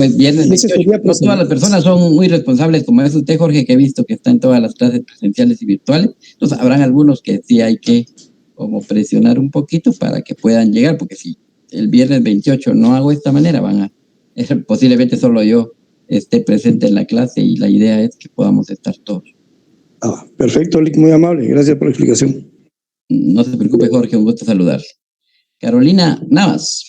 Pues viernes 28. No todas las personas son muy responsables, como es usted, Jorge, que he visto que está en todas las clases presenciales y virtuales. Entonces, habrán algunos que sí hay que como presionar un poquito para que puedan llegar, porque si el viernes 28 no hago de esta manera, posiblemente solo yo esté presente en la clase y la idea es que podamos estar todos. Perfecto, Lick, muy amable. Gracias por la explicación. No se preocupe, Jorge, un gusto saludarle. Carolina Navas.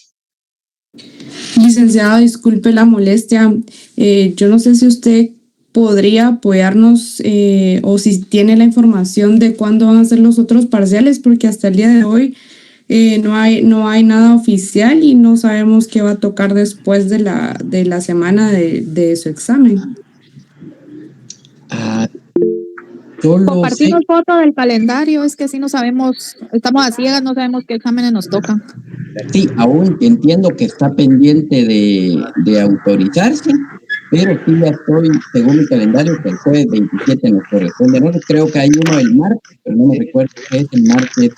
Licenciado, disculpe la molestia. Yo no sé si usted podría apoyarnos o si tiene la información de cuándo van a ser los otros parciales, porque hasta el día de hoy no hay nada oficial y no sabemos qué va a tocar después de la semana de su examen. Compartimos foto del calendario, es que así no sabemos, estamos a ciegas, no sabemos qué exámenes nos tocan. Sí, aún entiendo que está pendiente de autorizarse, pero sí ya estoy, según mi calendario, que el jueves 27 nos corresponde. No creo que hay uno el martes, pero no me recuerdo qué es el martes,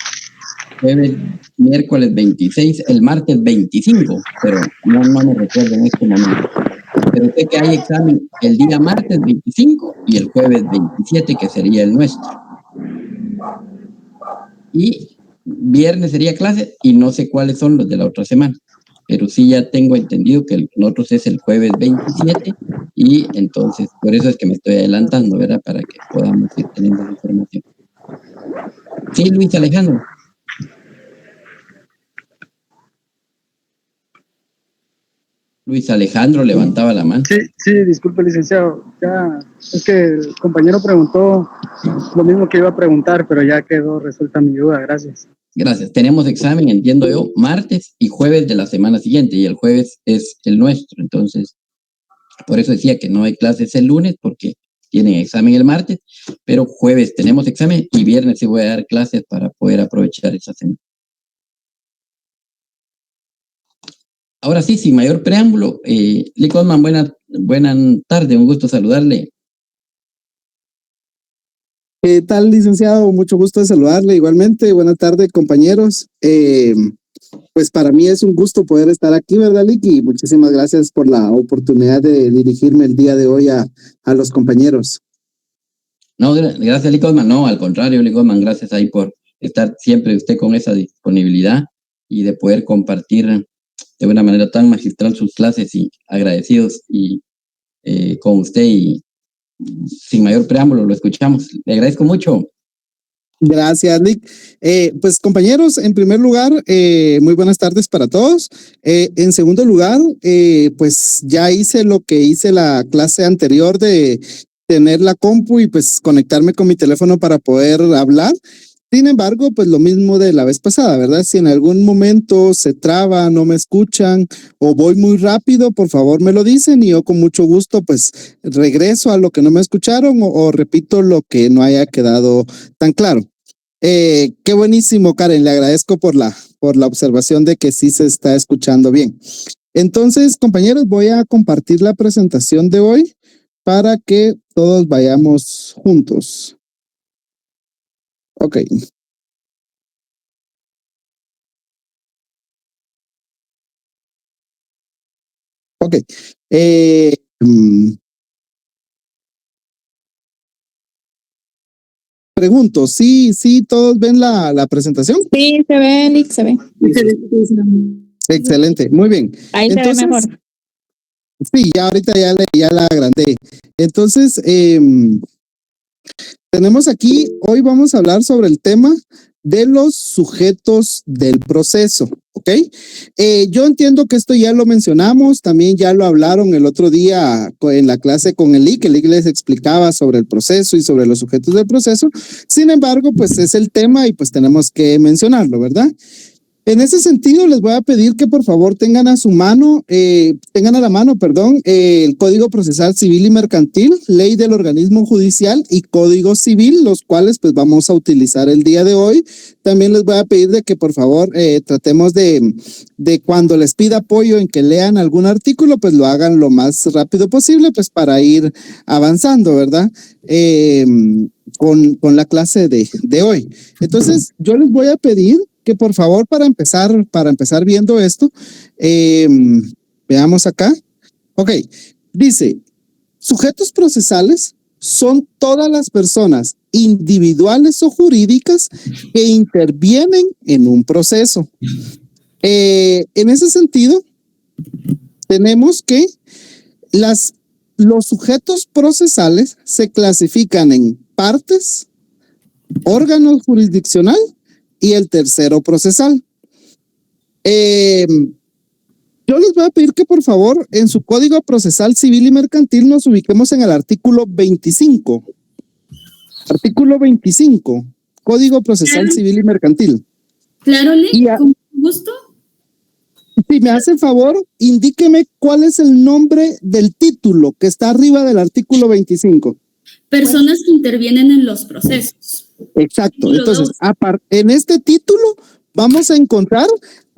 jueves, miércoles 26, el martes 25, pero no me recuerdo en este momento. Pero sé que hay examen el día martes 25 y el jueves 27, que sería el nuestro. Y viernes sería clase y no sé cuáles son los de la otra semana. Pero sí ya tengo entendido que nosotros es el jueves 27 y entonces por eso es que me estoy adelantando, ¿verdad? Para que podamos ir teniendo la información. Sí, Luis Alejandro. Luis Alejandro levantaba la mano. Sí, disculpe, licenciado. Ya, es que el compañero preguntó lo mismo que iba a preguntar, pero ya quedó resuelta mi duda. Gracias. Gracias. Tenemos examen, entiendo yo, martes y jueves de la semana siguiente, y el jueves es el nuestro. Entonces, por eso decía que no hay clases el lunes, porque tienen examen el martes, pero jueves tenemos examen y viernes sí voy a dar clases para poder aprovechar esa semana. Ahora sí, sin mayor preámbulo, Lee Cosman, buena tarde, un gusto saludarle. ¿Qué tal, licenciado? Mucho gusto de saludarle igualmente. Buenas tardes, compañeros. Pues para mí es un gusto poder estar aquí, ¿verdad, Lick? Y muchísimas gracias por la oportunidad de dirigirme el día de hoy a los compañeros. No, gracias, Lee Cosman. No, al contrario, Lee Cosman, gracias ahí por estar siempre usted con esa disponibilidad y de poder compartir de una manera tan magistral sus clases, y agradecidos con usted, y sin mayor preámbulo lo escuchamos. Le agradezco mucho. Gracias, Lick. Pues compañeros, en primer lugar, muy buenas tardes para todos. En segundo lugar, pues ya hice lo que hice la clase anterior de tener la compu y pues conectarme con mi teléfono para poder hablar. Sin embargo, pues lo mismo de la vez pasada, ¿verdad? Si en algún momento se traba, no me escuchan o voy muy rápido, por favor me lo dicen y yo con mucho gusto pues regreso a lo que no me escucharon o repito lo que no haya quedado tan claro. Qué buenísimo, Karen, le agradezco por la observación de que sí se está escuchando bien. Entonces, compañeros, voy a compartir la presentación de hoy para que todos vayamos juntos. Ok. Ok. Pregunto, ¿sí todos ven la presentación? Sí, se ve, Lick, se ve. Excelente, muy bien. Ahí entonces, se ve mejor. Sí, ya ahorita ya la agrandé. Entonces, tenemos aquí, hoy vamos a hablar sobre el tema de los sujetos del proceso, ¿ok? Yo entiendo que esto ya lo mencionamos, también ya lo hablaron el otro día en la clase con el Lick les explicaba sobre el proceso y sobre los sujetos del proceso. Sin embargo, pues es el tema y pues tenemos que mencionarlo, ¿verdad? En ese sentido, les voy a pedir que por favor tengan a la mano, el Código Procesal Civil y Mercantil, Ley del Organismo Judicial y Código Civil, los cuales pues vamos a utilizar el día de hoy. También les voy a pedir de que por favor tratemos de cuando les pida apoyo en que lean algún artículo, pues lo hagan lo más rápido posible, pues para ir avanzando, ¿verdad? Con la clase de hoy. Entonces, yo les voy a pedir que por favor para empezar viendo esto, veamos acá, Ok, dice, sujetos procesales son todas las personas individuales o jurídicas que intervienen en un proceso. En ese sentido, tenemos que los sujetos procesales se clasifican en partes, órgano jurisdiccional y el tercero procesal. Yo les voy a pedir que por favor en su Código Procesal Civil y Mercantil nos ubiquemos en el artículo 25. Artículo 25, Código Procesal Civil y Mercantil. Claro, Lick, con gusto. Si me hace favor, indíqueme cuál es el nombre del título que está arriba del artículo 25. Personas que intervienen en los procesos. Exacto. Título Entonces, 2. en este título vamos a encontrar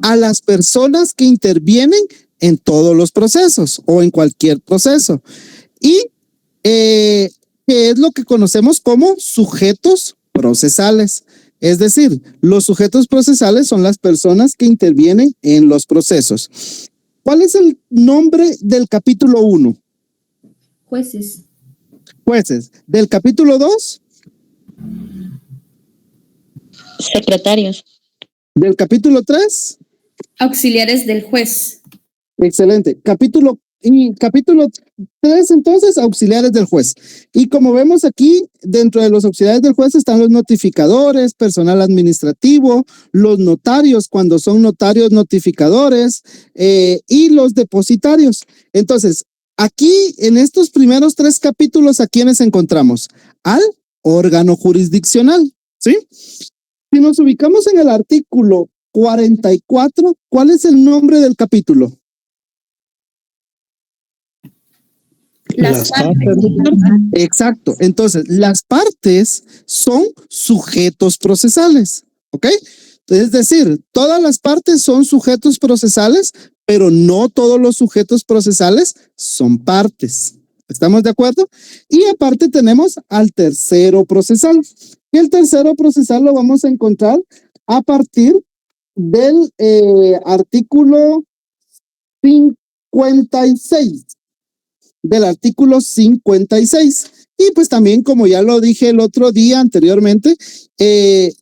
a las personas que intervienen en todos los procesos o en cualquier proceso. Y que es lo que conocemos como sujetos procesales. Es decir, los sujetos procesales son las personas que intervienen en los procesos. ¿Cuál es el nombre del capítulo 1? Jueces. Jueces. ¿Del capítulo 2? Secretarios. ¿Del capítulo 3? Auxiliares del juez. Excelente. Capítulo 3, entonces, auxiliares del juez. Y como vemos aquí, dentro de los auxiliares del juez están los notificadores, personal administrativo, los notarios cuando son notarios notificadores y los depositarios. Entonces, aquí en estos primeros 3 capítulos, ¿a quiénes encontramos? Al órgano jurisdiccional, ¿sí? Si nos ubicamos en el artículo 44, ¿cuál es el nombre del capítulo? Las partes. Exacto. Entonces, las partes son sujetos procesales, ¿ok? Es decir, todas las partes son sujetos procesales, pero no todos los sujetos procesales son partes. ¿Estamos de acuerdo? Y aparte tenemos al tercero procesal. Y el tercero procesal lo vamos a encontrar a partir del artículo 56. Del artículo 56. Y pues también, como ya lo dije el otro día anteriormente,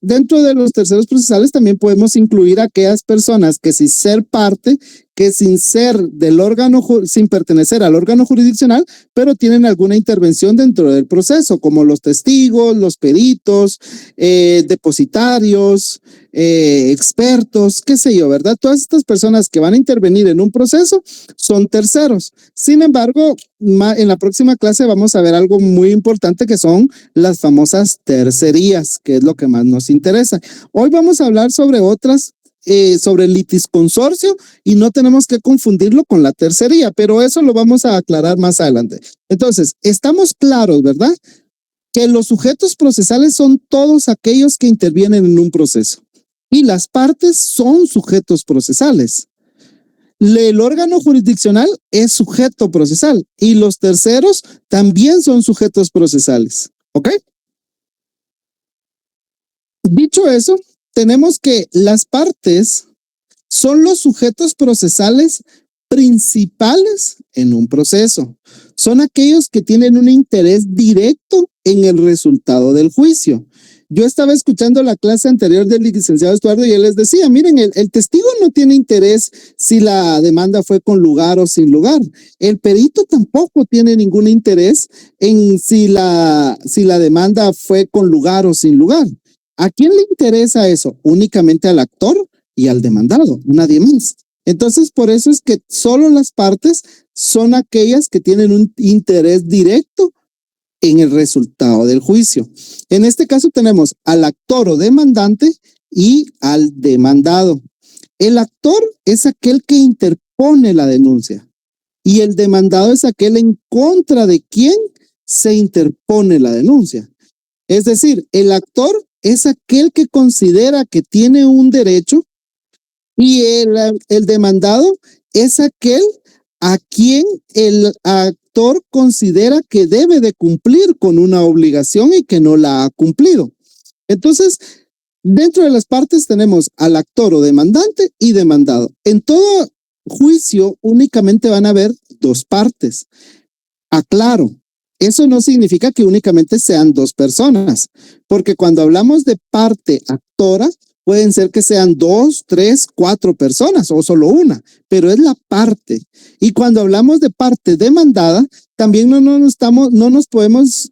dentro de los terceros procesales también podemos incluir a aquellas personas que sin ser parte, que sin ser del órgano, sin pertenecer al órgano jurisdiccional, pero tienen alguna intervención dentro del proceso, como los testigos, los peritos, depositarios, expertos, qué sé yo, ¿verdad? Todas estas personas que van a intervenir en un proceso son terceros. Sin embargo, en la próxima clase vamos a ver algo muy importante que son las famosas tercerías, que es lo que más nos interesa. Hoy vamos a hablar sobre otras, sobre el litisconsorcio y no tenemos que confundirlo con la tercería, pero eso lo vamos a aclarar más adelante. Entonces, estamos claros, ¿verdad? Que los sujetos procesales son todos aquellos que intervienen en un proceso y las partes son sujetos procesales. El órgano jurisdiccional es sujeto procesal y los terceros también son sujetos procesales. ¿Ok? Dicho eso, tenemos que las partes son los sujetos procesales principales en un proceso. Son aquellos que tienen un interés directo en el resultado del juicio. Yo estaba escuchando la clase anterior del licenciado Estuardo y él les decía, miren, el testigo no tiene interés si la demanda fue con lugar o sin lugar. El perito tampoco tiene ningún interés en si la demanda fue con lugar o sin lugar. ¿A quién le interesa eso? Únicamente al actor y al demandado, nadie más. Entonces, por eso es que solo las partes son aquellas que tienen un interés directo en el resultado del juicio. En este caso tenemos al actor o demandante y al demandado. El actor es aquel que interpone la denuncia y el demandado es aquel en contra de quien se interpone la denuncia. Es decir, el actor es aquel que considera que tiene un derecho y el demandado es aquel a quien el actor considera que debe de cumplir con una obligación y que no la ha cumplido. Entonces, dentro de las partes tenemos al actor o demandante y demandado. En todo juicio únicamente van a haber dos partes. Aclaro, eso no significa que únicamente sean dos personas, porque cuando hablamos de parte actora, pueden ser que sean 2, 3, 4 personas o solo una, pero es la parte. Y cuando hablamos de parte demandada, también no nos podemos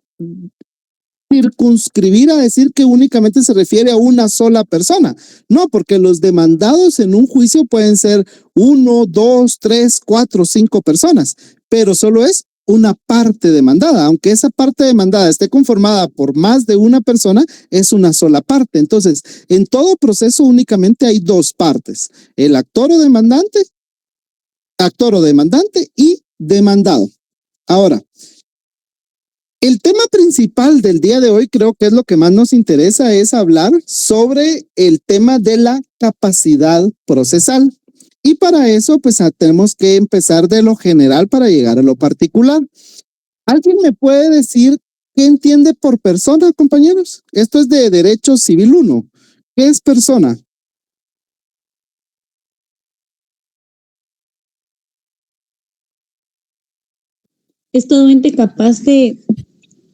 circunscribir a decir que únicamente se refiere a una sola persona. No, porque los demandados en un juicio pueden ser 1, 2, 3, 4, 5 personas, pero solo es una parte demandada. Aunque esa parte demandada esté conformada por más de una persona, es una sola parte. Entonces, en todo proceso únicamente hay dos partes: el actor o demandante y demandado. Ahora, el tema principal del día de hoy, creo que es lo que más nos interesa, es hablar sobre el tema de la capacidad procesal. Y para eso, pues tenemos que empezar de lo general para llegar a lo particular. ¿Alguien me puede decir qué entiende por persona, compañeros? Esto es de Derecho Civil 1. ¿Qué es persona? Es todo ente capaz de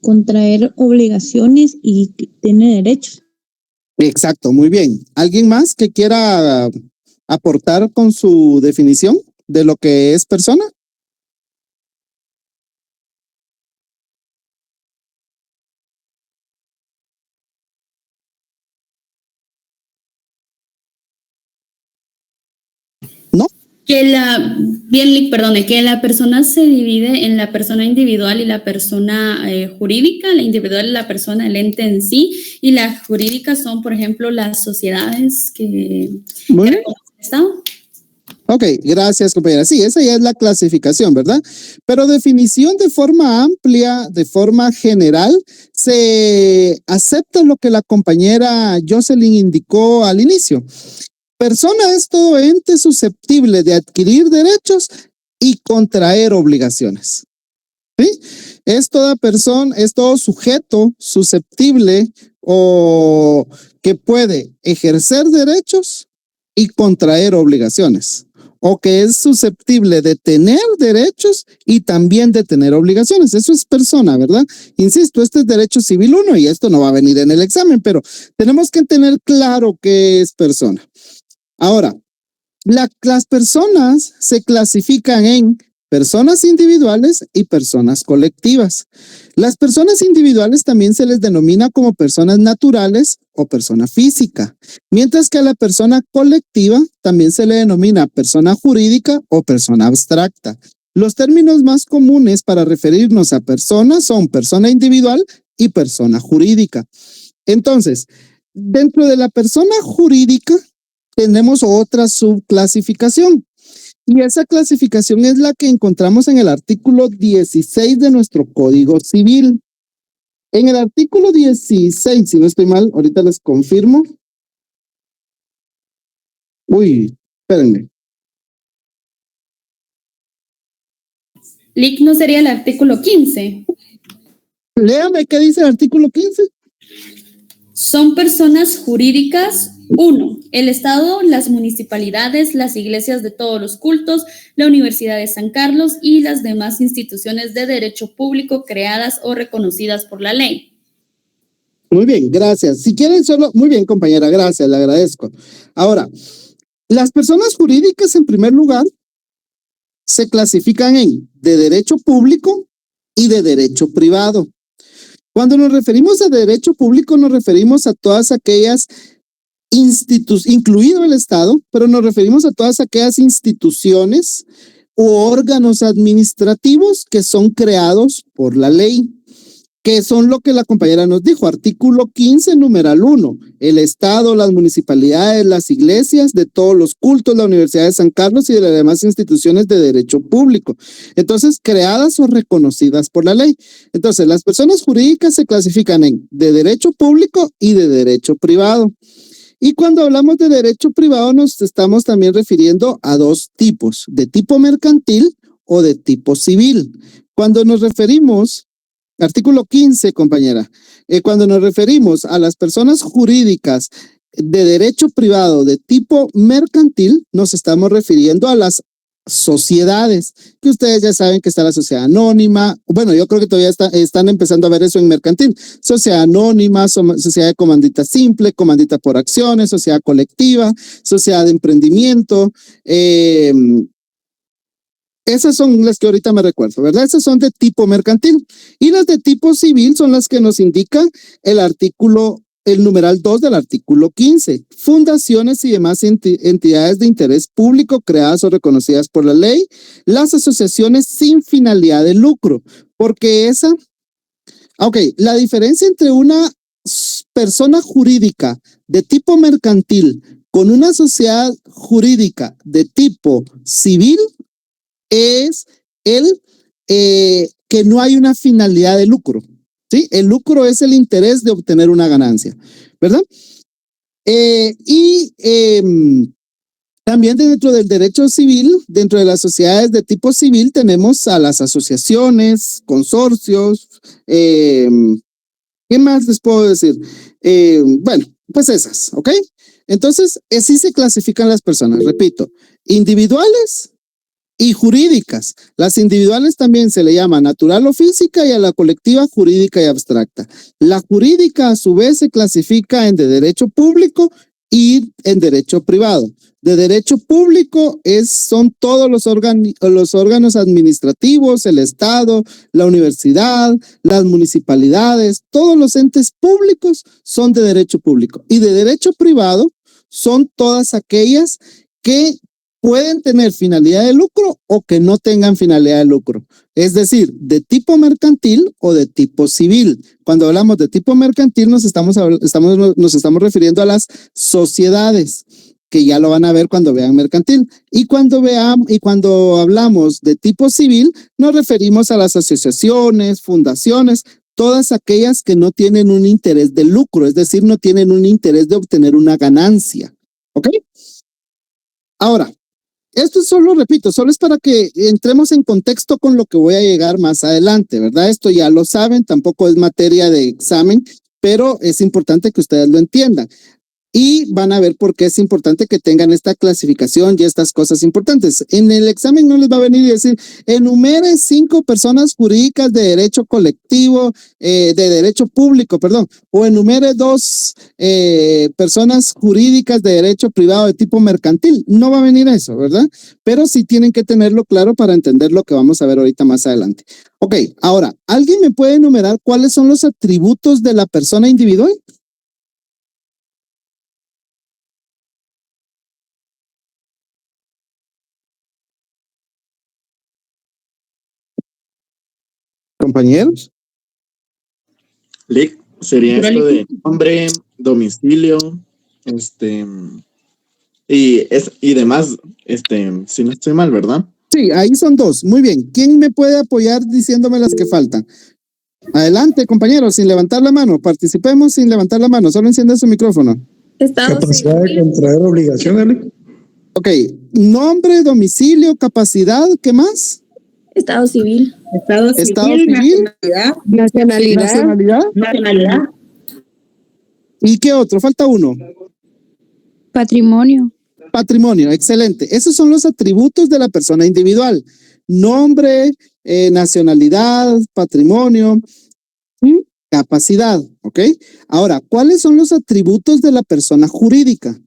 contraer obligaciones y tiene derechos. Exacto, muy bien. ¿Alguien más que quiera aportar con su definición de lo que es persona? ¿No? Que la persona se divide en la persona individual y la persona jurídica. La individual es la persona, el ente en sí, y las jurídicas son, por ejemplo, las sociedades que reconoce el Estado. Ok, gracias, compañera. Sí, esa ya es la clasificación, ¿verdad? Pero definición de forma amplia, de forma general, se acepta lo que la compañera Jocelyn indicó al inicio. Persona es todo ente susceptible de adquirir derechos y contraer obligaciones. ¿Sí? Es toda persona, es todo sujeto susceptible o que puede ejercer derechos y contraer obligaciones, o que es susceptible de tener derechos y también de tener obligaciones. Eso es persona, ¿verdad? Insisto, este es Derecho Civil 1 y esto no va a venir en el examen, pero tenemos que tener claro qué es persona. Ahora, las personas se clasifican en personas individuales y personas colectivas. Las personas individuales también se les denomina como personas naturales o persona física, mientras que a la persona colectiva también se le denomina persona jurídica o persona abstracta. Los términos más comunes para referirnos a personas son persona individual y persona jurídica. Entonces, dentro de la persona jurídica tenemos otra subclasificación. Y esa clasificación es la que encontramos en el artículo 16 de nuestro Código Civil. En el artículo 16, si no estoy mal, ahorita les confirmo. Uy, espérenme. ¿No sería el artículo 15? Léame qué dice el artículo 15. Son personas jurídicas. 1. El Estado, las municipalidades, las iglesias de todos los cultos, la Universidad de San Carlos y las demás instituciones de derecho público creadas o reconocidas por la ley. Muy bien, gracias. Si quieren solo, muy bien, compañera, gracias, le agradezco. Ahora, las personas jurídicas, en primer lugar, se clasifican en de derecho público y de derecho privado. Cuando nos referimos a derecho público, nos referimos a todas aquellas incluido el Estado, pero nos referimos a todas aquellas instituciones u órganos administrativos que son creados por la ley, que son lo que la compañera nos dijo, artículo 15, numeral 1, el Estado, las municipalidades, las iglesias de todos los cultos, la Universidad de San Carlos y de las demás instituciones de derecho público. Entonces, creadas o reconocidas por la ley. Entonces, las personas jurídicas se clasifican en de derecho público y de derecho privado. Y cuando hablamos de derecho privado nos estamos también refiriendo a dos tipos, de tipo mercantil o de tipo civil. Cuando nos referimos, artículo 15, compañera, cuando nos referimos a las personas jurídicas de derecho privado de tipo mercantil, nos estamos refiriendo a las sociedades, que ustedes ya saben que está la sociedad anónima. Bueno, yo creo que todavía están empezando a ver eso en mercantil. Sociedad anónima, sociedad de comandita simple, comandita por acciones, sociedad colectiva, sociedad de emprendimiento. Esas son las que ahorita me recuerdo, ¿verdad? Esas son de tipo mercantil. Y las de tipo civil son las que nos indica el numeral 2 del artículo 15. Fundaciones y demás entidades de interés público creadas o reconocidas por la ley. Las asociaciones sin finalidad de lucro. Porque la diferencia entre una persona jurídica de tipo mercantil con una sociedad jurídica de tipo civil es que no hay una finalidad de lucro. ¿Sí? El lucro es el interés de obtener una ganancia, ¿verdad? También dentro del derecho civil, dentro de las sociedades de tipo civil, tenemos a las asociaciones, consorcios, ¿qué más les puedo decir? Bueno, pues esas, ¿ok? Entonces, así se clasifican las personas, repito, individuales y jurídicas. Las individuales también se le llama natural o física y a la colectiva jurídica y abstracta. La jurídica a su vez se clasifica en de derecho público y en derecho privado. De derecho público son todos los órganos administrativos, el Estado, la universidad, las municipalidades, todos los entes públicos son de derecho público. Y de derecho privado son todas aquellas que pueden tener finalidad de lucro o que no tengan finalidad de lucro. Es decir, de tipo mercantil o de tipo civil. Cuando hablamos de tipo mercantil nos estamos refiriendo a las sociedades, que ya lo van a ver cuando vean mercantil. Y cuando hablamos de tipo civil, nos referimos a las asociaciones, fundaciones, todas aquellas que no tienen un interés de lucro, es decir, no tienen un interés de obtener una ganancia. ¿Ok? Ahora, esto solo, repito, solo es para que entremos en contexto con lo que voy a llegar más adelante, ¿verdad? Esto ya lo saben, tampoco es materia de examen, pero es importante que ustedes lo entiendan. Y van a ver por qué es importante que tengan esta clasificación y estas cosas importantes. En el examen no les va a venir y decir, enumere 5 personas jurídicas de derecho colectivo, de derecho público, perdón, o enumere 2 personas jurídicas de derecho privado de tipo mercantil. No va a venir eso, ¿verdad? Pero sí tienen que tenerlo claro para entender lo que vamos a ver ahorita más adelante. Ok, ahora, ¿alguien me puede enumerar cuáles son los atributos de la persona individual? Compañeros. Lic, sería esto de nombre, domicilio, y demás, si no estoy mal, ¿verdad? Sí, ahí son 2. Muy bien. ¿Quién me puede apoyar diciéndome las que faltan? Adelante, compañeros, sin levantar la mano. Participemos sin levantar la mano. Solo encienda su micrófono. Capacidad de contraer obligaciones. Ok. Nombre, domicilio, capacidad, ¿qué más? Estado civil. Estado civil. Nacionalidad. ¿Y qué otro? Falta uno. Patrimonio. Patrimonio, excelente. Esos son los atributos de la persona individual. Nombre, nacionalidad, patrimonio, capacidad, ¿ok? Ahora, ¿cuáles son los atributos de la persona jurídica?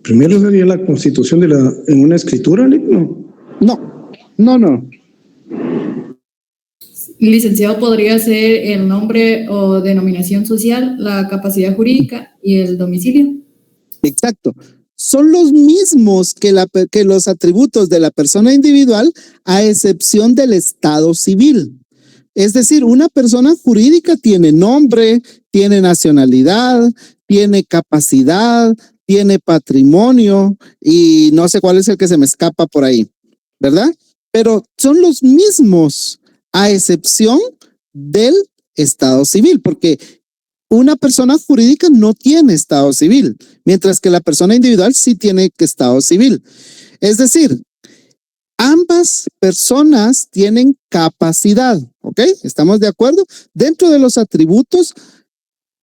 Primero sería la constitución en una escritura, ¿no? No. Licenciado, podría ser el nombre o denominación social, la capacidad jurídica y el domicilio. Exacto. Son los mismos que los atributos de la persona individual, a excepción del estado civil. Es decir, una persona jurídica tiene nombre, tiene nacionalidad, tiene capacidad, tiene patrimonio y no sé cuál es el que se me escapa por ahí, ¿verdad? Pero son los mismos a excepción del estado civil, porque una persona jurídica no tiene estado civil, mientras que la persona individual sí tiene estado civil. Es decir, ambas personas tienen capacidad, ¿ok? ¿Estamos de acuerdo? Dentro de los atributos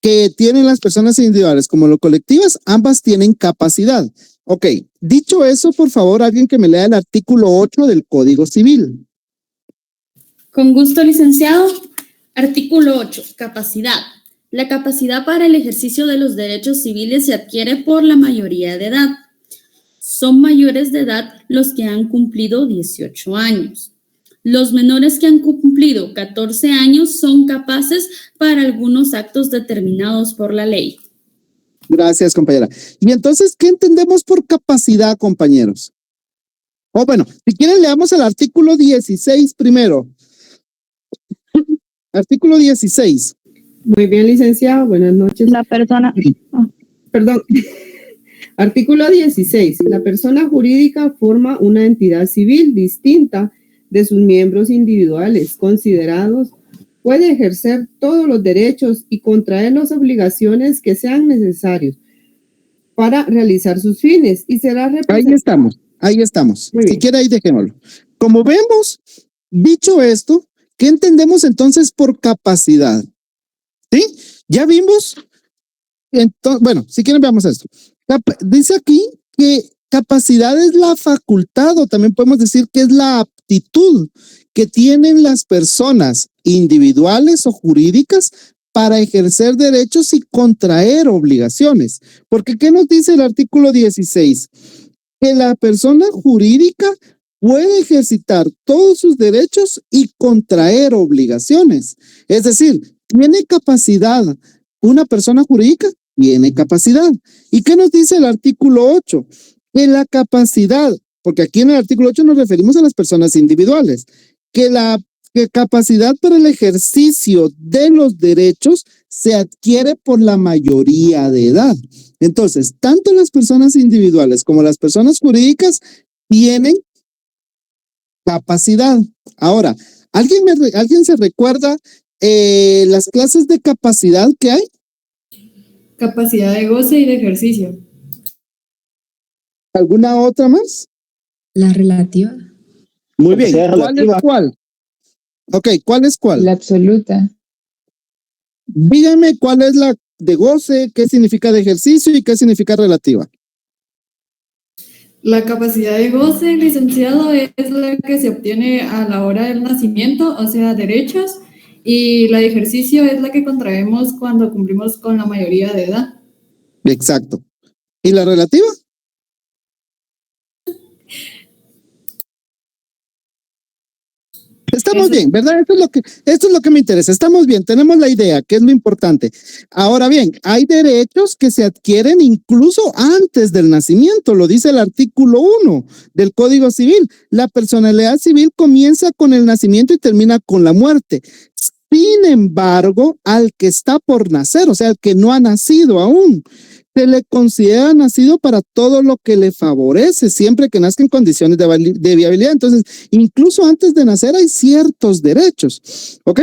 que tienen las personas individuales como los colectivas, ambas tienen capacidad. Ok, dicho eso, por favor, alguien que me lea el artículo 8 del Código Civil. Con gusto, licenciado. Artículo 8. Capacidad. La capacidad para el ejercicio de los derechos civiles se adquiere por la mayoría de edad. Son mayores de edad los que han cumplido 18 años. Los menores que han cumplido 14 años son capaces para algunos actos determinados por la ley. Gracias, compañera. Y entonces, ¿qué entendemos por capacidad, compañeros? O bueno, si quieren leamos el artículo 16 primero. Artículo 16. Muy bien, licenciado. Buenas noches. La persona. Perdón. Artículo 16. La persona jurídica forma una entidad civil distinta de sus miembros individuales considerados. Puede ejercer todos los derechos y contraer las obligaciones que sean necesarios para realizar sus fines y será representada. Ahí estamos. Muy bien. Si quiere, ahí dejémoslo. Como vemos, dicho esto, ¿qué entendemos entonces por capacidad? ¿Sí? Ya vimos. Bueno, si quieren, veamos esto. Dice aquí que capacidad es la facultad, o también podemos decir que es la aptitud que tienen las personas individuales o jurídicas para ejercer derechos y contraer obligaciones. Porque, ¿qué nos dice el artículo 16? Que la persona jurídica puede ejercitar todos sus derechos y contraer obligaciones. Es decir, tiene capacidad. Una persona jurídica tiene capacidad. ¿Y qué nos dice el artículo 8? Que la capacidad, porque aquí en el artículo 8 nos referimos a las personas individuales, que la capacidad para el ejercicio de los derechos se adquiere por la mayoría de edad. Entonces, tanto las personas individuales como las personas jurídicas tienen capacidad. Ahora, ¿alguien se recuerda las clases de capacidad que hay? Capacidad de goce y de ejercicio. ¿Alguna otra más? La relativa. Muy bien. Capacidad ¿Cuál es relativa. cuál? Ok, ¿cuál es cuál? La absoluta. Dígame cuál es la de goce, qué significa de ejercicio y qué significa relativa. La capacidad de goce, licenciado, es la que se obtiene a la hora del nacimiento, o sea, derechos, y la de ejercicio es la que contraemos cuando cumplimos con la mayoría de edad. Exacto. ¿Y la relativa? Estamos bien, ¿verdad? Esto es lo que me interesa. Estamos bien, tenemos la idea, que es lo importante. Ahora bien, hay derechos que se adquieren incluso antes del nacimiento, lo dice el artículo 1 del Código Civil. La personalidad civil comienza con el nacimiento y termina con la muerte. Sin embargo, al que está por nacer, o sea, al que no ha nacido aún, se le considera nacido para todo lo que le favorece, siempre que nazca en condiciones de viabilidad. Entonces, incluso antes de nacer hay ciertos derechos, ¿ok?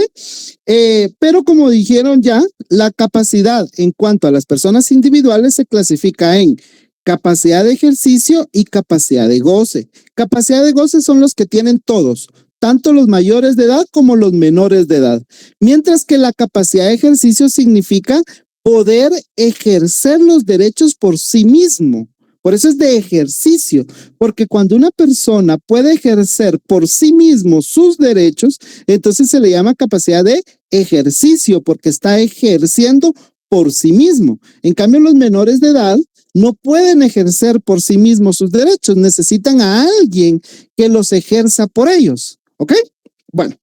Pero como dijeron ya, la capacidad en cuanto a las personas individuales se clasifica en capacidad de ejercicio y capacidad de goce. Capacidad de goce son los que tienen todos, tanto los mayores de edad como los menores de edad, mientras que la capacidad de ejercicio significa poder ejercer los derechos por sí mismo. Por eso es de ejercicio, porque cuando una persona puede ejercer por sí mismo sus derechos, entonces se le llama capacidad de ejercicio, porque está ejerciendo por sí mismo. En cambio, los menores de edad no pueden ejercer por sí mismos sus derechos, necesitan a alguien que los ejerza por ellos. ¿Ok? Bueno.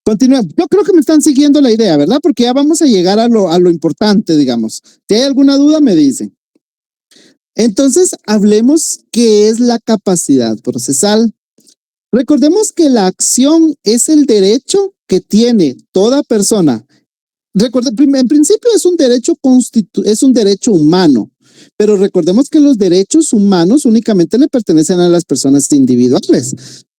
Continuemos. Yo creo que me están siguiendo la idea, ¿verdad? Porque ya vamos a llegar a lo importante, digamos. Si hay alguna duda, me dicen. Entonces, hablemos qué es la capacidad procesal. Recordemos que la acción es el derecho que tiene toda persona. En principio es un derecho humano, pero recordemos que los derechos humanos únicamente le pertenecen a las personas individuales,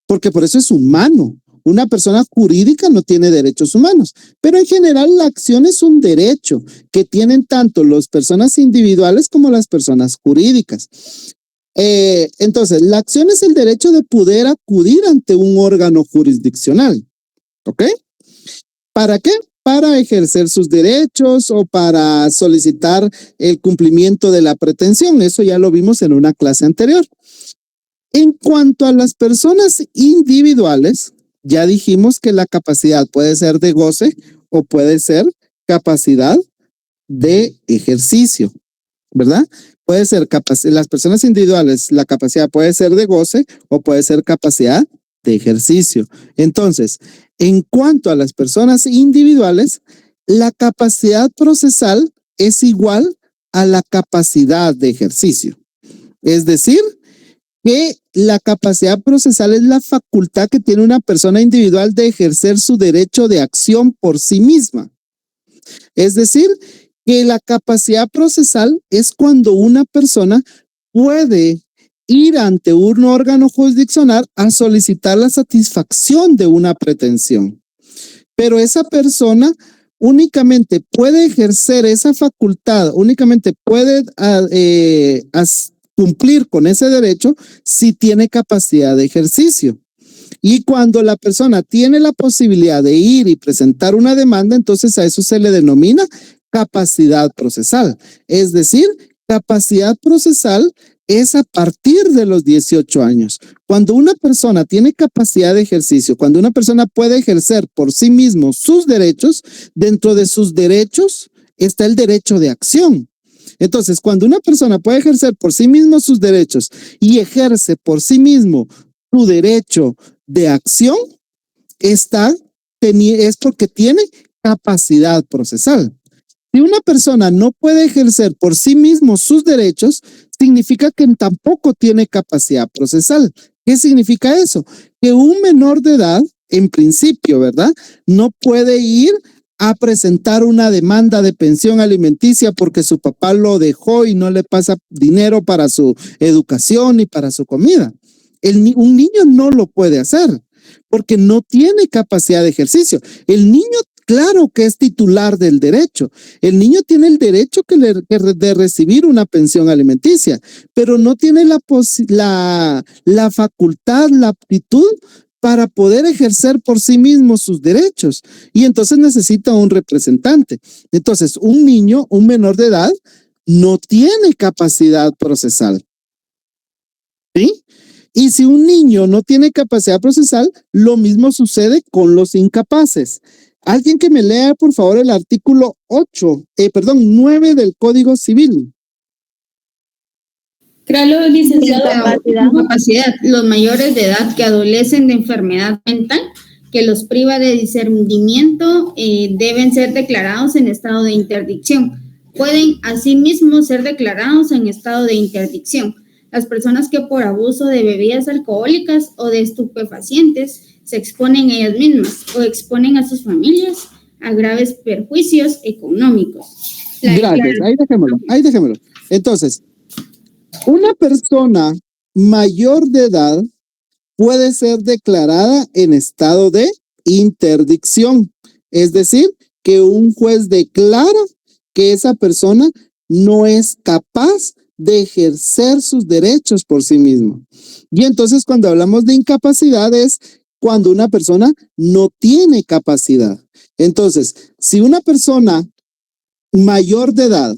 porque por eso es humano. Una persona jurídica no tiene derechos humanos, pero en general la acción es un derecho que tienen tanto las personas individuales como las personas jurídicas. Entonces, la acción es el derecho de poder acudir ante un órgano jurisdiccional. ¿Ok? ¿Para qué? Para ejercer sus derechos o para solicitar el cumplimiento de la pretensión. Eso ya lo vimos en una clase anterior. En cuanto a las personas individuales, ya dijimos que la capacidad puede ser de goce o puede ser capacidad de ejercicio, ¿verdad? Puede ser las personas individuales, la capacidad puede ser de goce o puede ser capacidad de ejercicio. Entonces, en cuanto a las personas individuales, la capacidad procesal es igual a la capacidad de ejercicio. Es decir, que la capacidad procesal es la facultad que tiene una persona individual de ejercer su derecho de acción por sí misma. Es decir, que la capacidad procesal es cuando una persona puede ir ante un órgano jurisdiccional a solicitar la satisfacción de una pretensión. Pero esa persona únicamente puede ejercer esa facultad, únicamente puede cumplir con ese derecho si tiene capacidad de ejercicio. Y cuando la persona tiene la posibilidad de ir y presentar una demanda, entonces a eso se le denomina capacidad procesal. Es decir, capacidad procesal es a partir de los 18 años. Cuando una persona tiene capacidad de ejercicio, cuando una persona puede ejercer por sí mismo sus derechos, dentro de sus derechos está el derecho de acción. Entonces, cuando una persona puede ejercer por sí mismo sus derechos y ejerce por sí mismo su derecho de acción, es porque tiene capacidad procesal. Si una persona no puede ejercer por sí mismo sus derechos, significa que tampoco tiene capacidad procesal. ¿Qué significa eso? Que un menor de edad, en principio, ¿verdad?, no puede ir a presentar una demanda de pensión alimenticia porque su papá lo dejó y no le pasa dinero para su educación y para su comida. Un niño no lo puede hacer porque no tiene capacidad de ejercicio. El niño, claro que es titular del derecho. El niño tiene el derecho de recibir una pensión alimenticia, pero no tiene la facultad, la aptitud para poder ejercer por sí mismo sus derechos. Y entonces necesita un representante. Entonces, un niño, un menor de edad, no tiene capacidad procesal. ¿Sí? Y si un niño no tiene capacidad procesal, lo mismo sucede con los incapaces. Alguien que me lea, por favor, el artículo 9 del Código Civil. Créalo, licenciado. Capacidad. Los mayores de edad que adolecen de enfermedad mental que los priva de discernimiento deben ser declarados en estado de interdicción. Pueden asimismo ser declarados en estado de interdicción las personas que por abuso de bebidas alcohólicas o de estupefacientes se exponen ellas mismas o exponen a sus familias a graves perjuicios económicos. Gracias, ahí dejémoslo. Entonces, una persona mayor de edad puede ser declarada en estado de interdicción, es decir, que un juez declara que esa persona no es capaz de ejercer sus derechos por sí mismo. Y entonces cuando hablamos de incapacidad es cuando una persona no tiene capacidad. Entonces, si una persona mayor de edad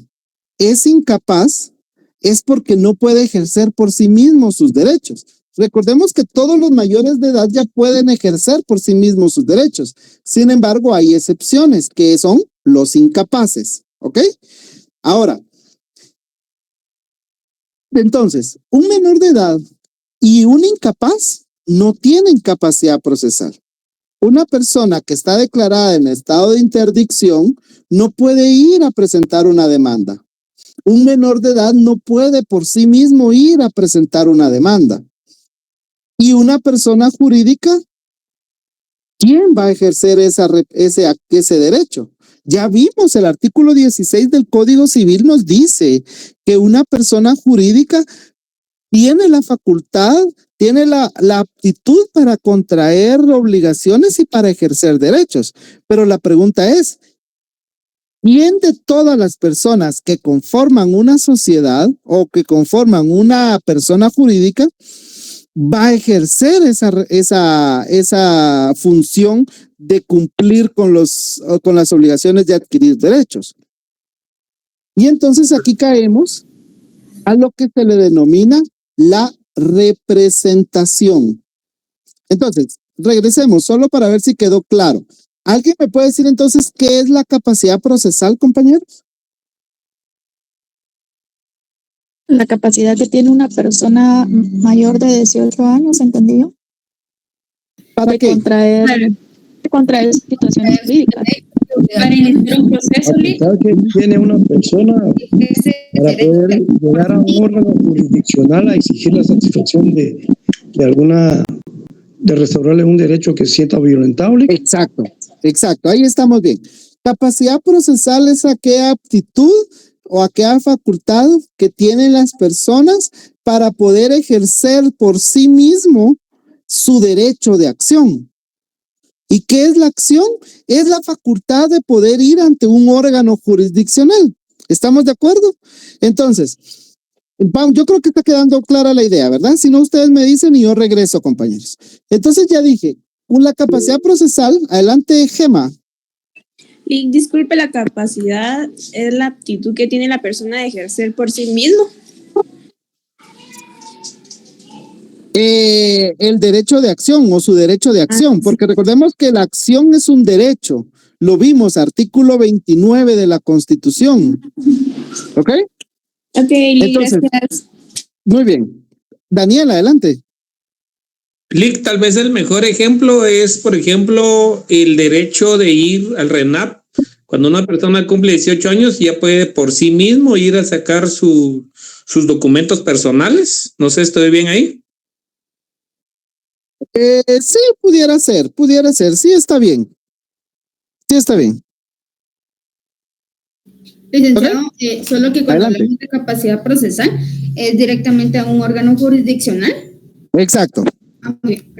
es incapaz, es porque no puede ejercer por sí mismo sus derechos. Recordemos que todos los mayores de edad ya pueden ejercer por sí mismos sus derechos. Sin embargo, hay excepciones que son los incapaces. ¿Ok? Ahora, entonces, un menor de edad y un incapaz no tienen capacidad procesal. Una persona que está declarada en estado de interdicción no puede ir a presentar una demanda. Un menor de edad no puede por sí mismo ir a presentar una demanda. Y una persona jurídica, ¿quién va a ejercer ese derecho? Ya vimos, el artículo 16 del Código Civil nos dice que una persona jurídica tiene la facultad, tiene la aptitud para contraer obligaciones y para ejercer derechos. Pero la pregunta es, ¿Quién de todas las personas que conforman una sociedad o que conforman una persona jurídica va a ejercer esa función de cumplir con las obligaciones de adquirir derechos? Y entonces aquí caemos a lo que se le denomina la representación. Entonces, regresemos solo para ver si quedó claro. ¿Alguien me puede decir entonces qué es la capacidad procesal, compañeros? La capacidad que tiene una persona mayor de 18 años, ¿entendido? ¿Para qué? Contraer situaciones jurídicas. Para iniciar un proceso, Facultad que tiene una persona para poder llegar a un órgano jurisdiccional a exigir la satisfacción de restaurarle un derecho que sienta violentable. Exacto, ahí estamos bien. Capacidad procesal es aquella aptitud o aquella facultad que tienen las personas para poder ejercer por sí mismo su derecho de acción. ¿Y qué es la acción? Es la facultad de poder ir ante un órgano jurisdiccional. ¿Estamos de acuerdo? Entonces, yo creo que está quedando clara la idea, ¿verdad? Si no, ustedes me dicen y yo regreso, compañeros. Entonces ya dije, la capacidad procesal, adelante, Gema. Disculpe, la capacidad es la aptitud que tiene la persona de ejercer por sí mismo. El derecho de acción o su derecho de acción, porque recordemos que la acción es un derecho. Lo vimos, artículo 29 de la Constitución. ¿Ok? Ok, entonces, gracias. Muy bien. Daniel, adelante. Lick, tal vez el mejor ejemplo es, por ejemplo, el derecho de ir al RENAP. Cuando una persona cumple 18 años, ya puede por sí mismo ir a sacar sus documentos personales. No sé, ¿estoy bien ahí? Sí, pudiera ser. Sí, está bien. Licenciado, solo que cuando hablamos de capacidad procesal es directamente a un órgano jurisdiccional. Exacto. Muy bien.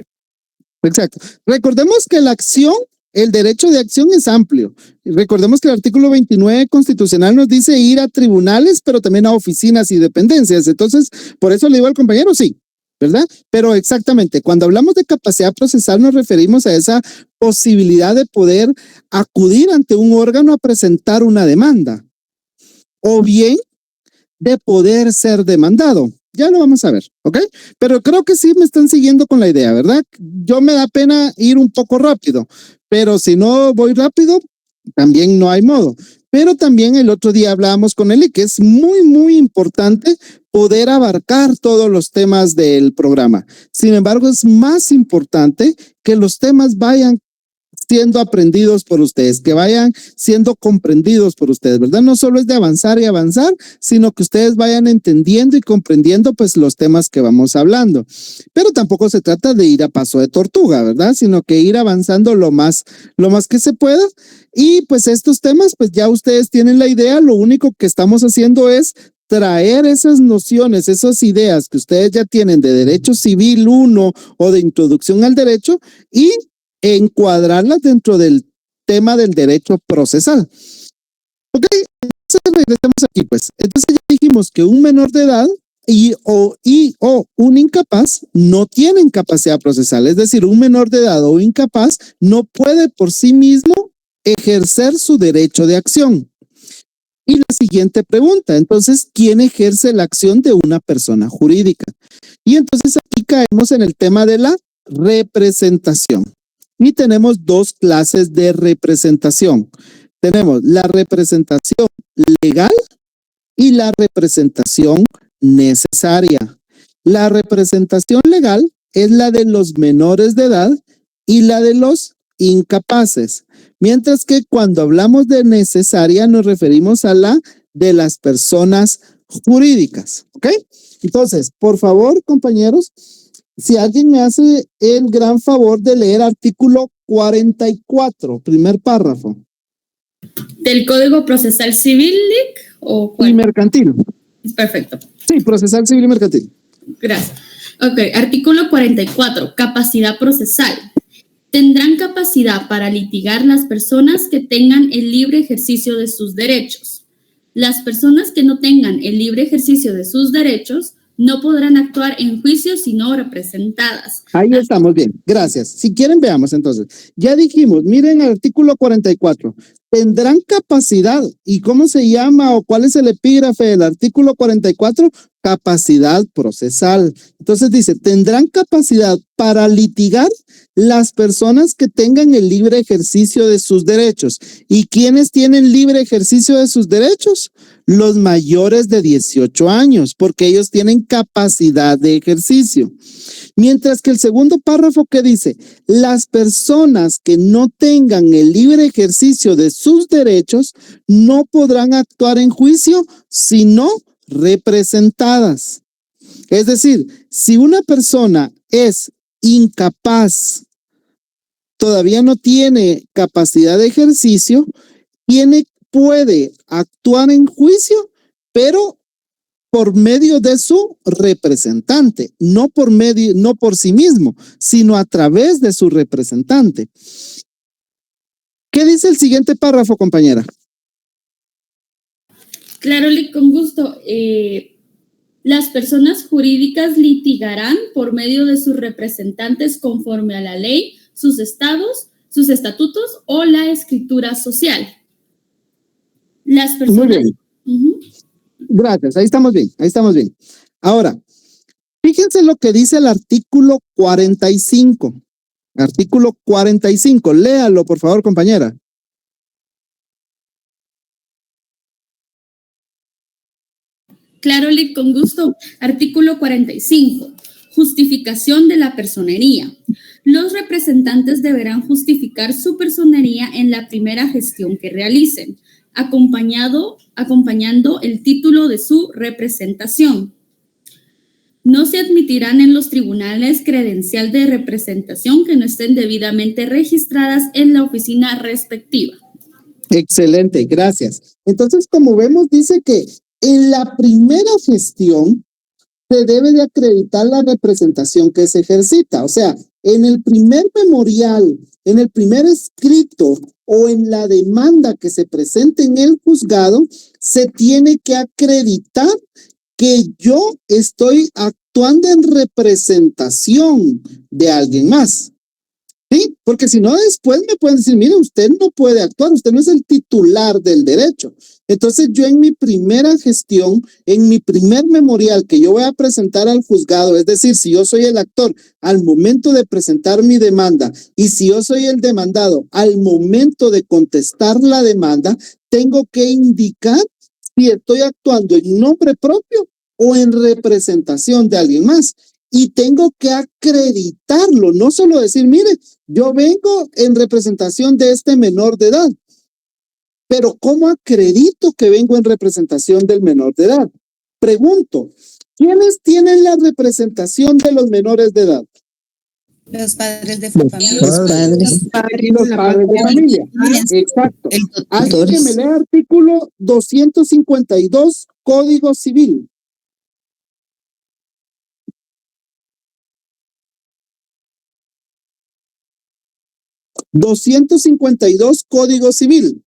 Exacto. Recordemos que la acción, el derecho de acción es amplio. Recordemos que el artículo 29 constitucional nos dice ir a tribunales, pero también a oficinas y dependencias. Entonces, por eso le digo al compañero, sí, ¿verdad? Pero exactamente, cuando hablamos de capacidad procesal nos referimos a esa posibilidad de poder acudir ante un órgano a presentar una demanda o bien de poder ser demandado. Ya lo vamos a ver, ¿ok? Pero creo que sí me están siguiendo con la idea, ¿verdad? Yo me da pena ir un poco rápido, pero si no voy rápido, también no hay modo. Pero también el otro día hablábamos con él y que es muy, muy importante poder abarcar todos los temas del programa. Sin embargo, es más importante que los temas vayan siendo aprendidos por ustedes, que vayan siendo comprendidos por ustedes, ¿verdad? No solo es de avanzar y avanzar, sino que ustedes vayan entendiendo y comprendiendo pues los temas que vamos hablando. Pero tampoco se trata de ir a paso de tortuga, ¿verdad? Sino que ir avanzando lo más que se pueda. Y pues estos temas, pues ya ustedes tienen la idea, lo único que estamos haciendo es traer esas nociones, esas ideas que ustedes ya tienen de derecho civil 1 o de introducción al derecho y encuadrarlas dentro del tema del derecho procesal. Ok, entonces regresemos aquí pues. Entonces ya dijimos que un menor de edad o un incapaz no tienen capacidad procesal, es decir, un menor de edad o incapaz no puede por sí mismo ejercer su derecho de acción. Y la siguiente pregunta, entonces, ¿quién ejerce la acción de una persona jurídica? Y entonces aquí caemos en el tema de la representación. Y tenemos dos clases de representación. Tenemos la representación legal y la representación necesaria. La representación legal es la de los menores de edad y la de los incapaces. Mientras que cuando hablamos de necesaria nos referimos a la de las personas jurídicas. ¿Ok? Entonces, por favor, compañeros, si alguien me hace el gran favor de leer artículo 44, primer párrafo. ¿Del Código Procesal Civil, Lick? ¿O cuál? Y mercantil. Perfecto. Sí, procesal civil y mercantil. Gracias. Ok, artículo 44, capacidad procesal. Tendrán capacidad para litigar las personas que tengan el libre ejercicio de sus derechos. Las personas que no tengan el libre ejercicio de sus derechos no podrán actuar en juicio sino representadas. Ahí estamos bien, gracias. Si quieren, veamos entonces. Ya dijimos, miren el artículo 44. Tendrán capacidad, ¿y cómo se llama o cuál es el epígrafe del artículo 44? Capacidad procesal. Entonces dice, tendrán capacidad para litigar las personas que tengan el libre ejercicio de sus derechos. ¿Y quiénes tienen libre ejercicio de sus derechos? Los mayores de 18 años, porque ellos tienen capacidad de ejercicio. Mientras que el segundo párrafo que dice, las personas que no tengan el libre ejercicio de sus derechos no podrán actuar en juicio, sino representadas. Es decir, si una persona es incapaz, todavía no tiene capacidad de ejercicio, puede actuar en juicio, pero por medio de su representante, no por sí mismo, sino a través de su representante. ¿Qué dice el siguiente párrafo, compañera? Claro, con gusto. Las personas jurídicas litigarán por medio de sus representantes conforme a la ley, sus estatutos o la escritura social. Las personas... Muy bien. Gracias, ahí estamos bien. Ahora, fíjense lo que dice el artículo 45. Artículo 45, léalo por favor, compañera. Claro, con gusto. Artículo 45. Justificación de la personería. Los representantes deberán justificar su personería en la primera gestión que realicen, acompañando el título de su representación. No se admitirán en los tribunales credencial de representación que no estén debidamente registradas en la oficina respectiva. Excelente, gracias. Entonces, como vemos, dice que en la primera gestión se debe de acreditar la representación que se ejercita. O sea, en el primer memorial, en el primer escrito o en la demanda que se presente en el juzgado, se tiene que acreditar que yo estoy actuando en representación de alguien más. ¿Sí? Porque si no, después me pueden decir, mire, usted no puede actuar, usted no es el titular del derecho. Entonces yo en mi primera gestión, en mi primer memorial que yo voy a presentar al juzgado, es decir, si yo soy el actor al momento de presentar mi demanda y si yo soy el demandado al momento de contestar la demanda, tengo que indicar si estoy actuando en nombre propio o en representación de alguien más. Y tengo que acreditarlo, no solo decir, mire, yo vengo en representación de este menor de edad. Pero ¿cómo acredito que vengo en representación del menor de edad? Pregunto, ¿quiénes tienen la representación de los menores de edad? Los padres de familia. Los padres de familia. Exacto. Así que me lea artículo 252, Código Civil. $252 Código Civil.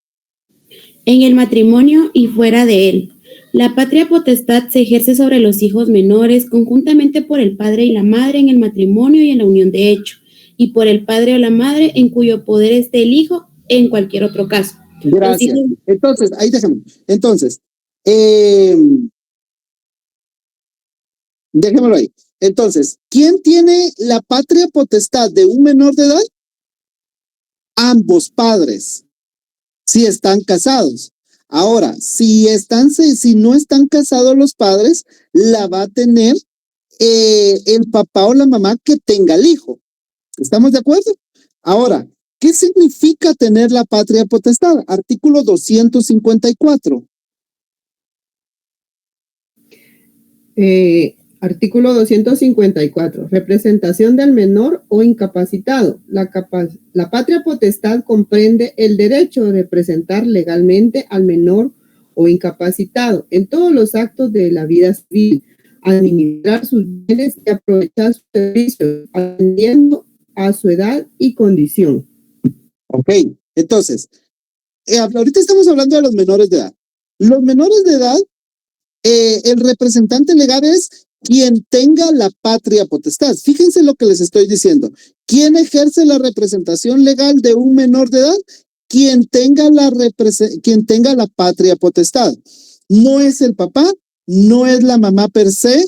En el matrimonio y fuera de él, la patria potestad se ejerce sobre los hijos menores conjuntamente por el padre y la madre en el matrimonio y en la unión de hecho, y por el padre o la madre en cuyo poder esté el hijo en cualquier otro caso. Gracias. Entonces, ahí déjame. Entonces, déjemelo ahí. Entonces, ¿quién tiene la patria potestad de un menor de edad? Ambos padres, si están casados. Ahora, si no están casados los padres, la va a tener el papá o la mamá que tenga el hijo. ¿Estamos de acuerdo? Ahora, ¿qué significa tener la patria potestad? Artículo 254. Artículo 254. Representación del menor o incapacitado. La patria potestad comprende el derecho de representar legalmente al menor o incapacitado en todos los actos de la vida civil, administrar sus bienes y aprovechar sus servicios, atendiendo a su edad y condición. Ok, entonces, ahorita estamos hablando de los menores de edad. Los menores de edad, el representante legal es quien tenga la patria potestad. Fíjense lo que les estoy diciendo. ¿Quién ejerce la representación legal de un menor de edad? Quien tenga la patria potestad. No es el papá, no es la mamá per se,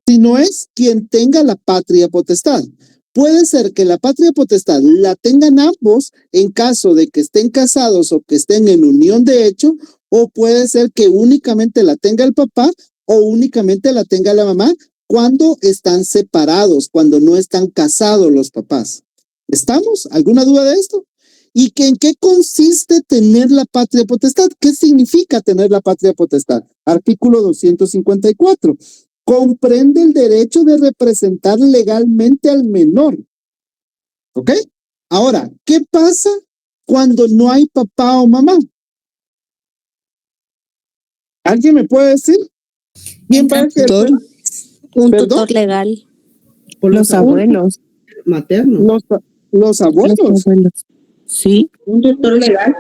sino es quien tenga la patria potestad. Puede ser que la patria potestad la tengan ambos en caso de que estén casados o que estén en unión de hecho, o puede ser que únicamente la tenga el papá o únicamente la tenga la mamá cuando están separados, cuando no están casados los papás. ¿Estamos? ¿Alguna duda de esto? ¿Y que en qué consiste tener la patria potestad? ¿Qué significa tener la patria potestad? Artículo 254. Comprende el derecho de representar legalmente al menor. ¿Ok? Ahora, ¿qué pasa cuando no hay papá o mamá? ¿Alguien me puede decir? ¿Quién va a ejercer? Un tutor legal. Por los abuelos maternos. Los abuelos. Los abuelos. Sí. Un tutor legal.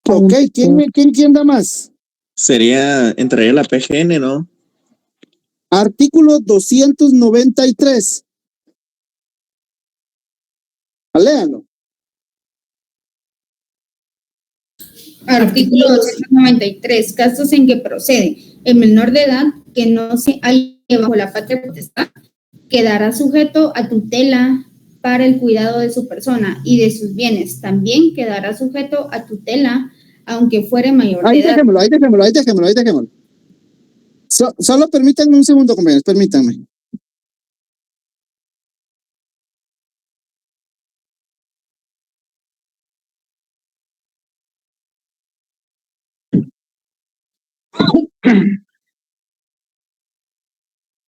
Ok, ¿quién da más? Entraría la PGN, ¿no? Artículo 293. Léalo. Artículo 293. Casos en que procede el menor de edad que no se halle bajo la patria potestad quedará sujeto a tutela para el cuidado de su persona y de sus bienes. También quedará sujeto a tutela aunque fuere mayor de edad. Ahí dejémoslo. Solo permítanme un segundo, compañeros, permítanme.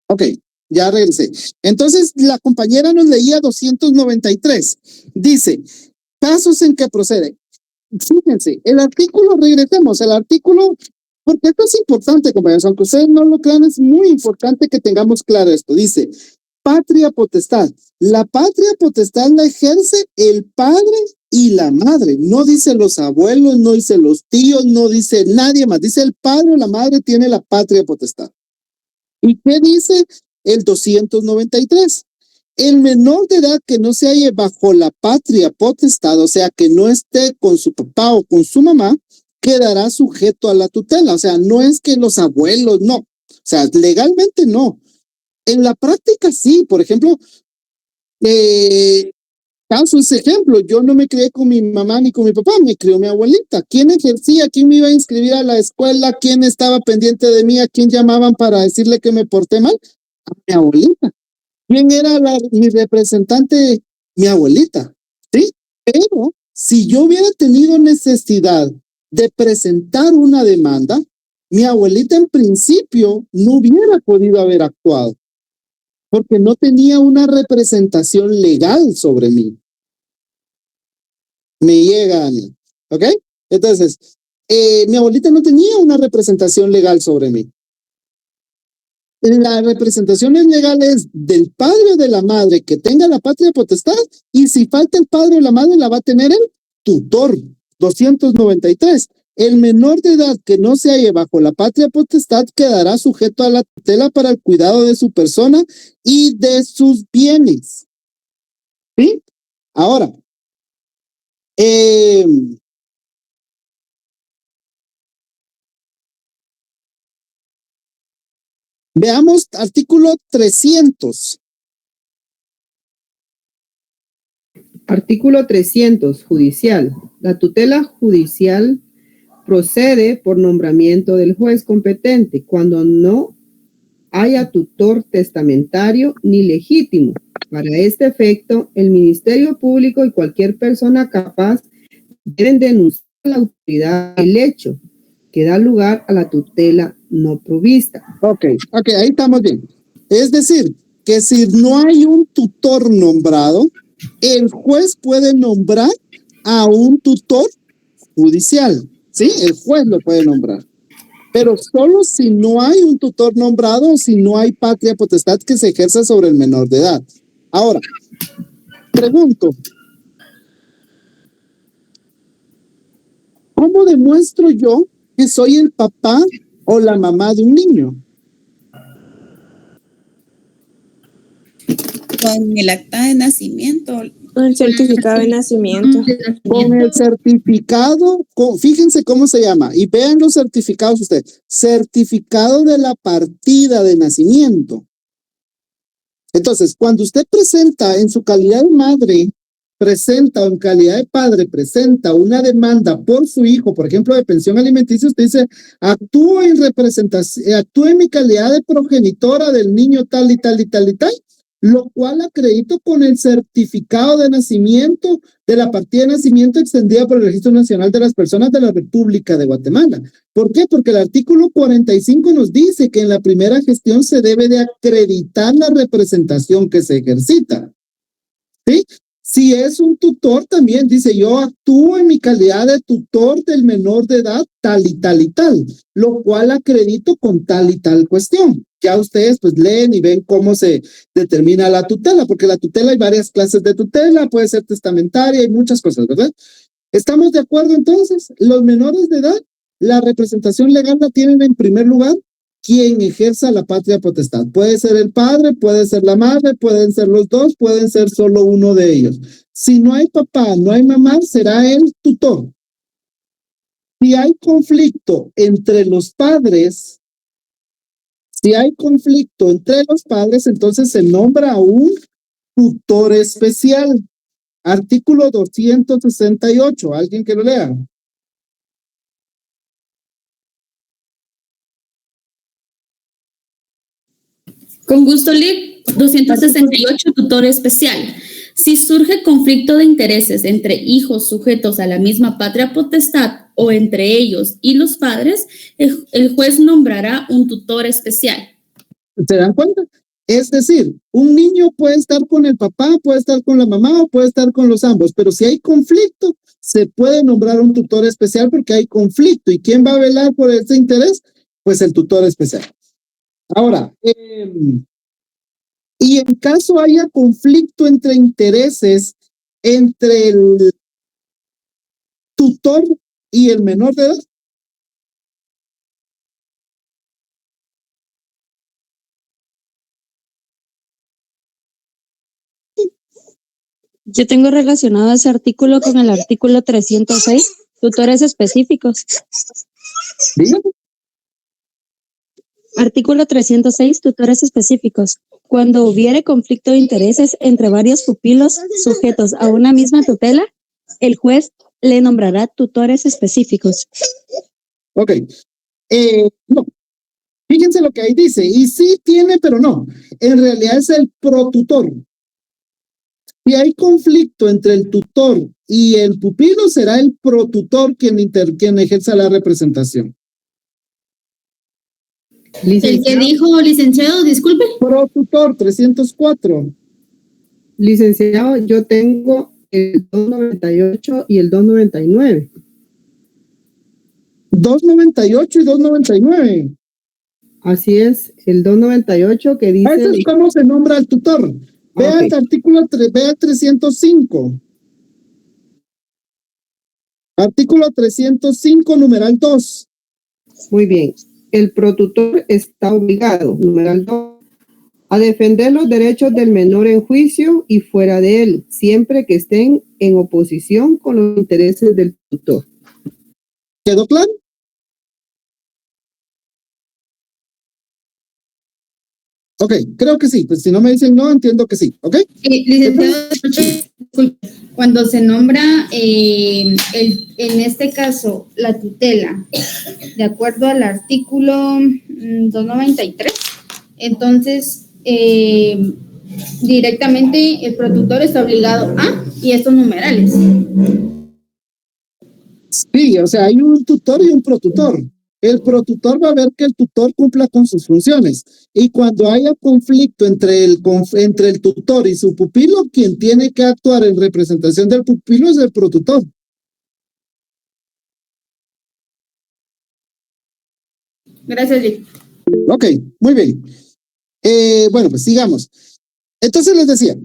Ok, ya regresé. Entonces, la compañera nos leía 293. Dice, casos en que procede. Fíjense, el artículo, regresemos, el artículo, porque esto es importante, compañeros, aunque ustedes no lo crean, es muy importante que tengamos claro esto. Dice, patria potestad. La patria potestad la ejerce el padre y la madre. No dice los abuelos, no dice los tíos, no dice nadie más. Dice el padre o la madre tiene la patria potestad. ¿Y qué dice el 293? El menor de edad que no se halle bajo la patria potestad, o sea, que no esté con su papá o con su mamá, quedará sujeto a la tutela. O sea, no es que los abuelos, no. O sea, legalmente no. En la práctica sí. Por ejemplo, caso ese ejemplo, yo no me crié con mi mamá ni con mi papá, me crió mi abuelita. ¿Quién ejercía? ¿Quién me iba a inscribir a la escuela? ¿Quién estaba pendiente de mí? ¿A quién llamaban para decirle que me porté mal? A mi abuelita. ¿Quién era mi representante? Mi abuelita, ¿sí? Pero si yo hubiera tenido necesidad de presentar una demanda, mi abuelita en principio no hubiera podido haber actuado, porque no tenía una representación legal sobre mí. Me llega, Daniel, ¿ok? Entonces, mi abuelita no tenía una representación legal sobre mí. La representación legal es del padre o de la madre que tenga la patria potestad, y si falta el padre o la madre la va a tener el tutor. 293. El menor de edad que no se halle bajo la patria potestad quedará sujeto a la tutela para el cuidado de su persona y de sus bienes. ¿Sí? Ahora, veamos artículo 300. Artículo 300, judicial. La tutela judicial procede por nombramiento del juez competente cuando no haya tutor testamentario ni legítimo. Para este efecto, el Ministerio Público y cualquier persona capaz deben denunciar a la autoridad el hecho que da lugar a la tutela no provista. Ok, ahí estamos bien. Es decir, que si no hay un tutor nombrado, el juez puede nombrar a un tutor judicial, ¿sí? El juez lo puede nombrar. Pero solo si no hay un tutor nombrado o si no hay patria potestad que se ejerza sobre el menor de edad. Ahora, pregunto, ¿cómo demuestro yo que soy el papá o la mamá de un niño? Con el acta de nacimiento. Con el certificado de nacimiento. Con el certificado, fíjense cómo se llama, y vean los certificados ustedes. Certificado de la partida de nacimiento. Entonces, cuando usted presenta en su calidad de madre, presenta o en calidad de padre, presenta una demanda por su hijo, por ejemplo, de pensión alimenticia, usted dice, actúo en representación, actúo en mi calidad de progenitora del niño tal y tal y tal y tal, lo cual acredito con el certificado de nacimiento de la partida de nacimiento extendida por el Registro Nacional de las Personas de la República de Guatemala. ¿Por qué? Porque el artículo 45 nos dice que en la primera gestión se debe de acreditar la representación que se ejercita. ¿Sí? Si es un tutor, también dice, yo actúo en mi calidad de tutor del menor de edad, tal y tal y tal, lo cual acredito con tal y tal cuestión. Ya ustedes pues leen y ven cómo se determina la tutela, porque la tutela hay varias clases de tutela, puede ser testamentaria, hay muchas cosas, ¿verdad? ¿Estamos de acuerdo entonces? Los menores de edad, la representación legal la tienen en primer lugar quien ejerza la patria potestad. Puede ser el padre, puede ser la madre, pueden ser los dos, pueden ser solo uno de ellos. Si no hay papá, no hay mamá, será el tutor. Si hay conflicto entre los padres, entonces se nombra a un tutor especial. Artículo 268, ¿alguien que lo lea? Con gusto, Lic. 268, tutor especial. Si surge conflicto de intereses entre hijos sujetos a la misma patria potestad o entre ellos y los padres, el juez nombrará un tutor especial. ¿Se dan cuenta? Es decir, un niño puede estar con el papá, puede estar con la mamá o puede estar con los ambos, pero si hay conflicto, se puede nombrar un tutor especial porque hay conflicto. ¿Y quién va a velar por ese interés? Pues el tutor especial. Ahora, y en caso haya conflicto entre intereses entre el tutor y el menor de edad. Yo tengo relacionado ese artículo con el artículo 306, tutores específicos. Dígame. Artículo 306, tutores específicos. Cuando hubiere conflicto de intereses entre varios pupilos sujetos a una misma tutela, el juez le nombrará tutores específicos. Ok. No. Fíjense lo que ahí dice. Y sí tiene, pero no. En realidad es el protutor. Si hay conflicto entre el tutor y el pupilo, será el protutor quien ejerza la representación. El que dijo, licenciado, disculpe. Protutor 304. Licenciado, yo tengo el 298 y el 299. 298 y 299. Así es, el 298 que dice... Eso es cómo se nombra el tutor. Vea el artículo 305. Artículo 305, numeral 2. Muy bien. El protutor está obligado, numeral 2, a defender los derechos del menor en juicio y fuera de él, siempre que estén en oposición con los intereses del tutor. ¿Quedó claro? Ok, creo que sí. Pues si no me dicen no, entiendo que sí. ¿Ok? Licenciado, cuando se nombra, en este caso, la tutela, de acuerdo al artículo 293, entonces, directamente el protutor está obligado a, y estos numerales. Sí, o sea, hay un tutor y un protutor. El protutor va a ver que el tutor cumpla con sus funciones. Y cuando haya conflicto entre el tutor y su pupilo, quien tiene que actuar en representación del pupilo es el protutor. Gracias, Lic. Ok, muy bien. Bueno, pues sigamos. Entonces les decía,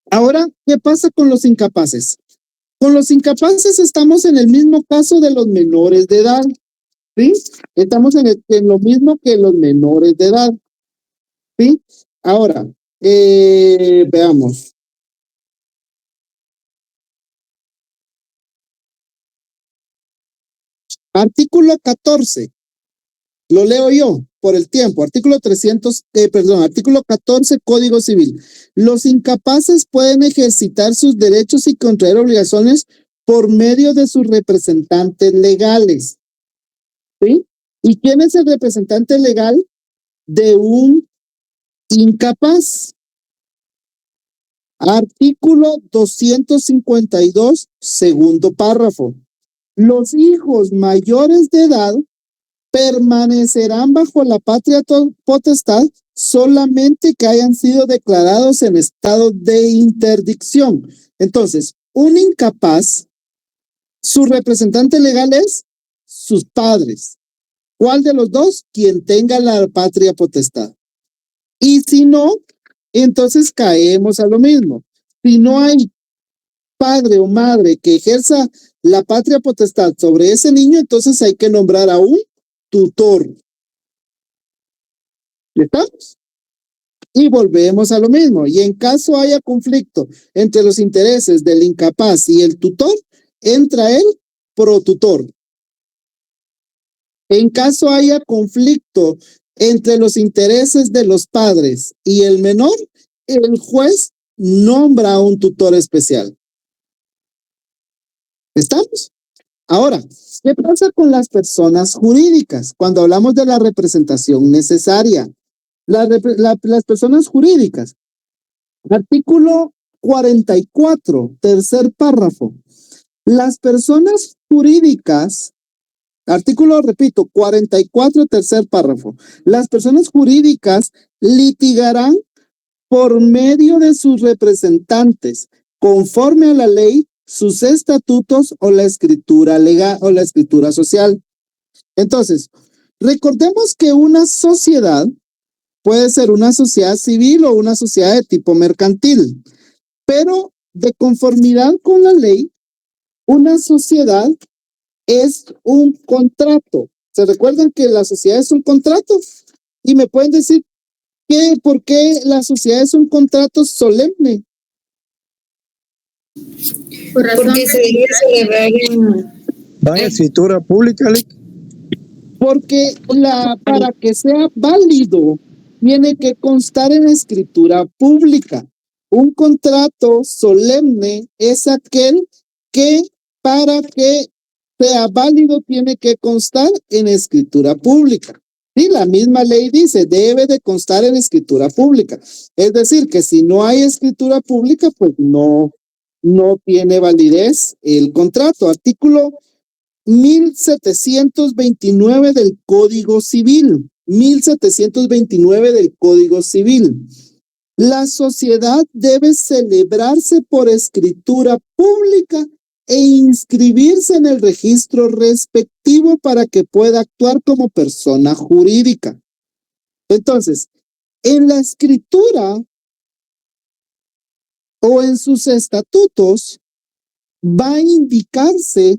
Ahora, ¿qué pasa con los incapaces? Con los incapaces estamos en el mismo caso de los menores de edad, ¿sí? Estamos en lo mismo que los menores de edad, ¿sí? Ahora, veamos. Artículo 14. Lo leo yo por el tiempo. Artículo 14, Código Civil. Los incapaces pueden ejercitar sus derechos y contraer obligaciones por medio de sus representantes legales. ¿Sí? ¿Y quién es el representante legal de un incapaz? Artículo 252, segundo párrafo. Los hijos mayores de edad permanecerán bajo la patria potestad solamente que hayan sido declarados en estado de interdicción. Entonces, un incapaz, su representante legal es sus padres. ¿Cuál de los dos? Quien tenga la patria potestad. Y si no, entonces caemos a lo mismo. Si no hay padre o madre que ejerza la patria potestad sobre ese niño, entonces hay que nombrar a un tutor. ¿Estamos? Y volvemos a lo mismo. Y en caso haya conflicto entre los intereses del incapaz y el tutor, entra el protutor. En caso haya conflicto entre los intereses de los padres y el menor, el juez nombra a un tutor especial. ¿Estamos? Ahora, ¿qué pasa con las personas jurídicas? Cuando hablamos de la representación necesaria, las personas jurídicas. Artículo 44, tercer párrafo. Las personas jurídicas, artículo, repito, 44, tercer párrafo. Las personas jurídicas litigarán por medio de sus representantes, conforme a la ley, sus estatutos o la escritura legal o la escritura social. Entonces, recordemos que una sociedad puede ser una sociedad civil o una sociedad de tipo mercantil, pero de conformidad con la ley, una sociedad es un contrato. ¿Se recuerdan que la sociedad es un contrato? Y me pueden decir por qué la sociedad es un contrato solemne. Porque se debe celebrar ¿Va en escritura pública, Lick? Porque para que sea válido, tiene que constar en escritura pública. Un contrato solemne es aquel que para que sea válido tiene que constar en escritura pública. Sí, la misma ley dice, debe de constar en escritura pública. Es decir, que si no hay escritura pública, pues no tiene validez el contrato. Artículo 1729 del Código Civil. 1729 del Código Civil. La sociedad debe celebrarse por escritura pública e inscribirse en el registro respectivo para que pueda actuar como persona jurídica. Entonces, en la escritura o en sus estatutos va a indicarse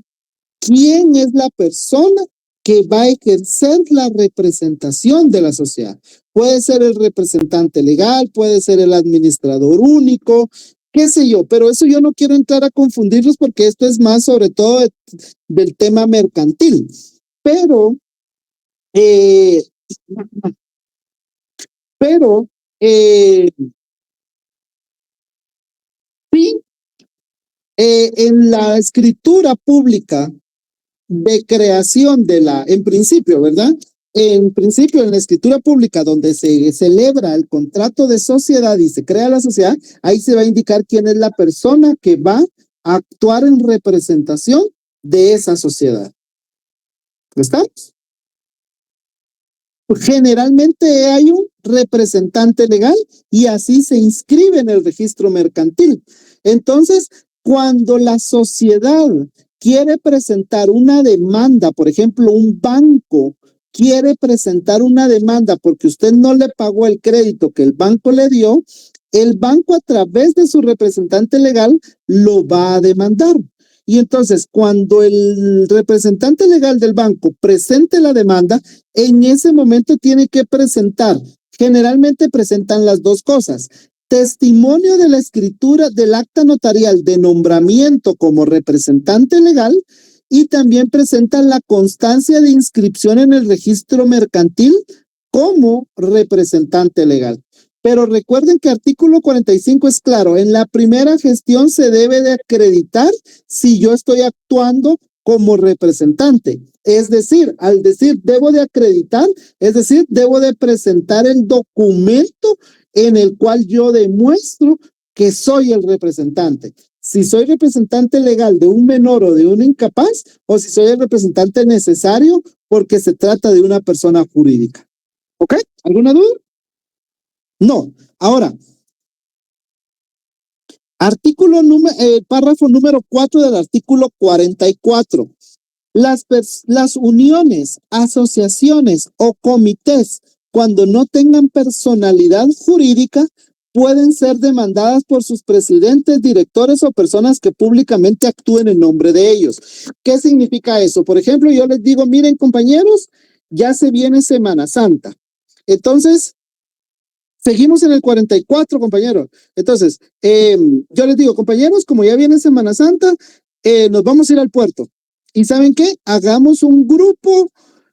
quién es la persona que va a ejercer la representación de la sociedad. Puede ser el representante legal, puede ser el administrador único, qué sé yo, pero eso yo no quiero entrar a confundirlos porque esto es más sobre todo del tema mercantil. Pero sí, en la escritura pública de creación en principio, ¿verdad? En principio, en la escritura pública donde se celebra el contrato de sociedad y se crea la sociedad, ahí se va a indicar quién es la persona que va a actuar en representación de esa sociedad. ¿Estamos? Generalmente hay un representante legal y así se inscribe en el registro mercantil. Entonces, cuando la sociedad quiere presentar una demanda, por ejemplo, un banco quiere presentar una demanda porque usted no le pagó el crédito que el banco le dio, el banco a través de su representante legal lo va a demandar. Y entonces, cuando el representante legal del banco presente la demanda, en ese momento tiene que presentar, generalmente presentan las dos cosas: testimonio de la escritura del acta notarial de nombramiento como representante legal, y también presentan la constancia de inscripción en el registro mercantil como representante legal. Pero recuerden que artículo 45 es claro: en la primera gestión se debe de acreditar si yo estoy actuando como representante. Es decir, al decir debo de acreditar, es decir, debo de presentar el documento en el cual yo demuestro que soy el representante. Si soy representante legal de un menor o de un incapaz, o si soy el representante necesario porque se trata de una persona jurídica. ¿Ok? ¿Alguna duda? No. Ahora, párrafo número 4 del artículo 44. Las uniones, asociaciones o comités, cuando no tengan personalidad jurídica, pueden ser demandadas por sus presidentes, directores o personas que públicamente actúen en nombre de ellos. ¿Qué significa eso? Por ejemplo, yo les digo, miren, compañeros, ya se viene Semana Santa. Entonces, seguimos en el 44, compañeros. Entonces, yo les digo, compañeros, como ya viene Semana Santa, nos vamos a ir al puerto. ¿Y saben qué? Hagamos un grupo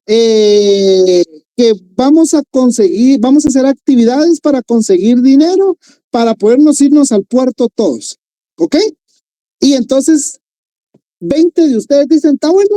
que vamos a hacer actividades para conseguir dinero para podernos irnos al puerto todos. ¿Ok? Y entonces, 20 de ustedes dicen, está bueno,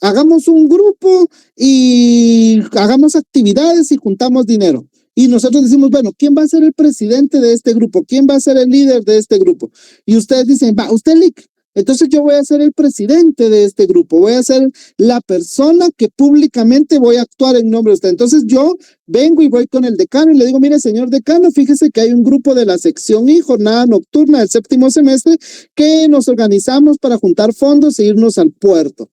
hagamos un grupo y hagamos actividades y juntamos dinero. Y nosotros decimos, bueno, ¿quién va a ser el presidente de este grupo? ¿Quién va a ser el líder de este grupo? Y ustedes dicen, va, usted, Lick. Entonces yo voy a ser el presidente de este grupo, voy a ser la persona que públicamente voy a actuar en nombre de usted. Entonces yo vengo y voy con el decano y le digo, mire, señor decano, fíjese que hay un grupo de la sección I, jornada nocturna del 7º semestre, que nos organizamos para juntar fondos e irnos al puerto.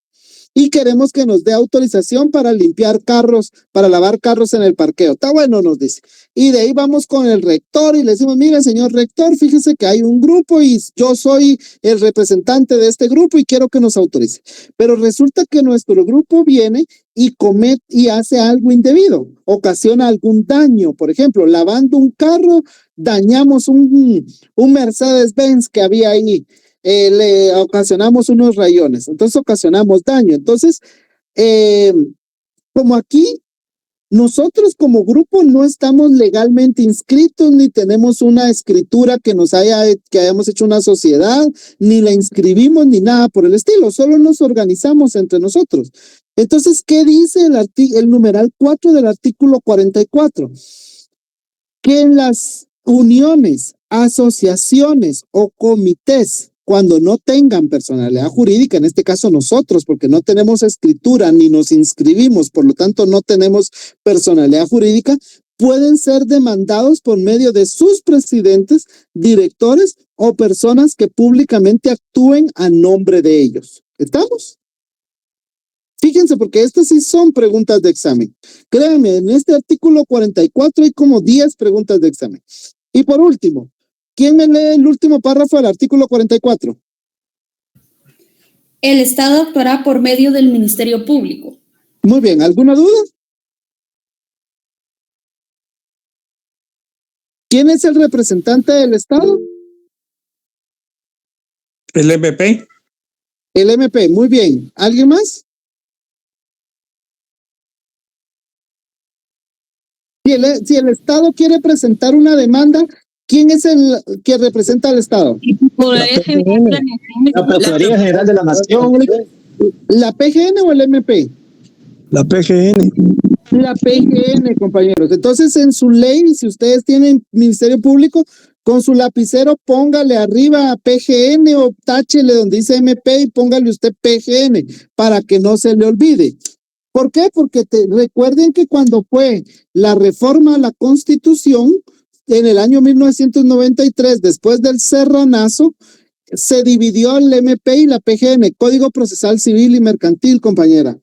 Y queremos que nos dé autorización para limpiar carros, para lavar carros en el parqueo. Está bueno, nos dice. Y de ahí vamos con el rector y le decimos, mire, señor rector, fíjese que hay un grupo y yo soy el representante de este grupo y quiero que nos autorice. Pero resulta que nuestro grupo viene y hace algo indebido, ocasiona algún daño. Por ejemplo, lavando un carro, dañamos un Mercedes-Benz que había ahí. Le ocasionamos unos rayones, entonces ocasionamos daño. Entonces, como aquí, nosotros como grupo no estamos legalmente inscritos, ni tenemos una escritura que hayamos hecho una sociedad, ni la inscribimos, ni nada por el estilo, solo nos organizamos entre nosotros. Entonces, ¿qué dice el numeral 4 del artículo 44? Que en las uniones, asociaciones o comités, cuando no tengan personalidad jurídica, en este caso nosotros, porque no tenemos escritura ni nos inscribimos, por lo tanto no tenemos personalidad jurídica, pueden ser demandados por medio de sus presidentes, directores o personas que públicamente actúen a nombre de ellos. ¿Estamos? Fíjense, porque estas sí son preguntas de examen. Créanme, en este artículo 44 hay como 10 preguntas de examen. Y por último, ¿quién me lee el último párrafo del artículo 44? El Estado actuará por medio del Ministerio Público. Muy bien, ¿alguna duda? ¿Quién es el representante del Estado? El MP. El MP, muy bien. ¿Alguien más? Si el Estado quiere presentar una demanda, ¿quién es el que representa al Estado? La Procuraduría General de la Nación. ¿La PGN o el MP? La PGN. La PGN, compañeros. Entonces, en su ley, si ustedes tienen Ministerio Público, con su lapicero póngale arriba a PGN o táchele donde dice MP y póngale usted PGN para que no se le olvide. ¿Por qué? Porque recuerden que cuando fue la reforma a la Constitución, en el año 1993, después del Serranazo, se dividió el MP y la PGN, Código Procesal Civil y Mercantil, compañera.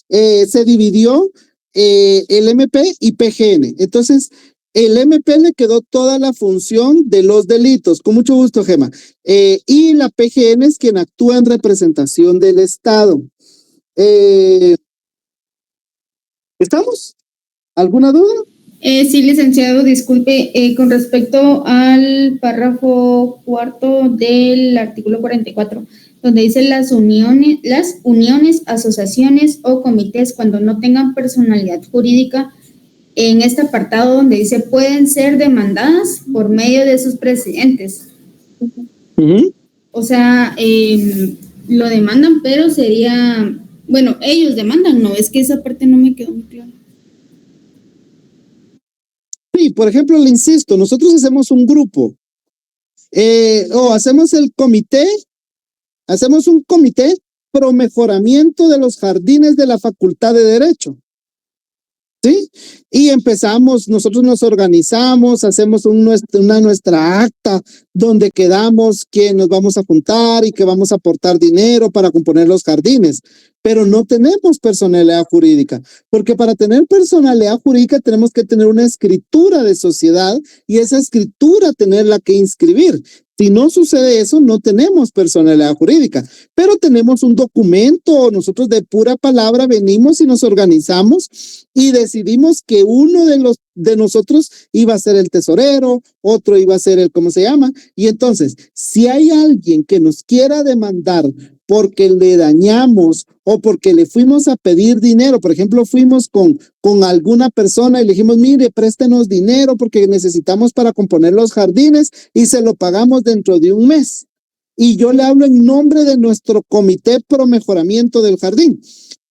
Se dividió el MP y PGN. Entonces, El MP le quedó toda la función de los delitos. Con mucho gusto, Gema. Y la PGN es quien actúa en representación del Estado. ¿Estamos? ¿Alguna duda? Sí, licenciado, disculpe, con respecto al párrafo cuarto del artículo 44, donde dice las uniones, asociaciones o comités cuando no tengan personalidad jurídica, en este apartado donde dice pueden ser demandadas por medio de sus presidentes. O sea, lo demandan, pero sería, bueno, ellos demandan, no, es que esa parte no me quedó muy clara. Sí, por ejemplo, le insisto, nosotros hacemos un grupo o hacemos el comité, hacemos un comité pro mejoramiento de los jardines de la Facultad de Derecho. ¿Sí? Y empezamos, nosotros nos organizamos, hacemos nuestra acta donde quedamos que nos vamos a juntar y que vamos a aportar dinero para componer los jardines, pero no tenemos personalidad jurídica, porque para tener personalidad jurídica tenemos que tener una escritura de sociedad y esa escritura tenerla que inscribir. Si no sucede eso, no tenemos personalidad jurídica, pero tenemos un documento, nosotros de pura palabra venimos y nos organizamos y decidimos que uno de nosotros iba a ser el tesorero, otro iba a ser el, ¿cómo se llama? Y entonces, si hay alguien que nos quiera demandar porque le dañamos o porque le fuimos a pedir dinero, por ejemplo, fuimos con alguna persona y le dijimos, mire, préstenos dinero porque necesitamos para componer los jardines y se lo pagamos dentro de un mes. Y yo le hablo en nombre de nuestro comité pro mejoramiento del jardín.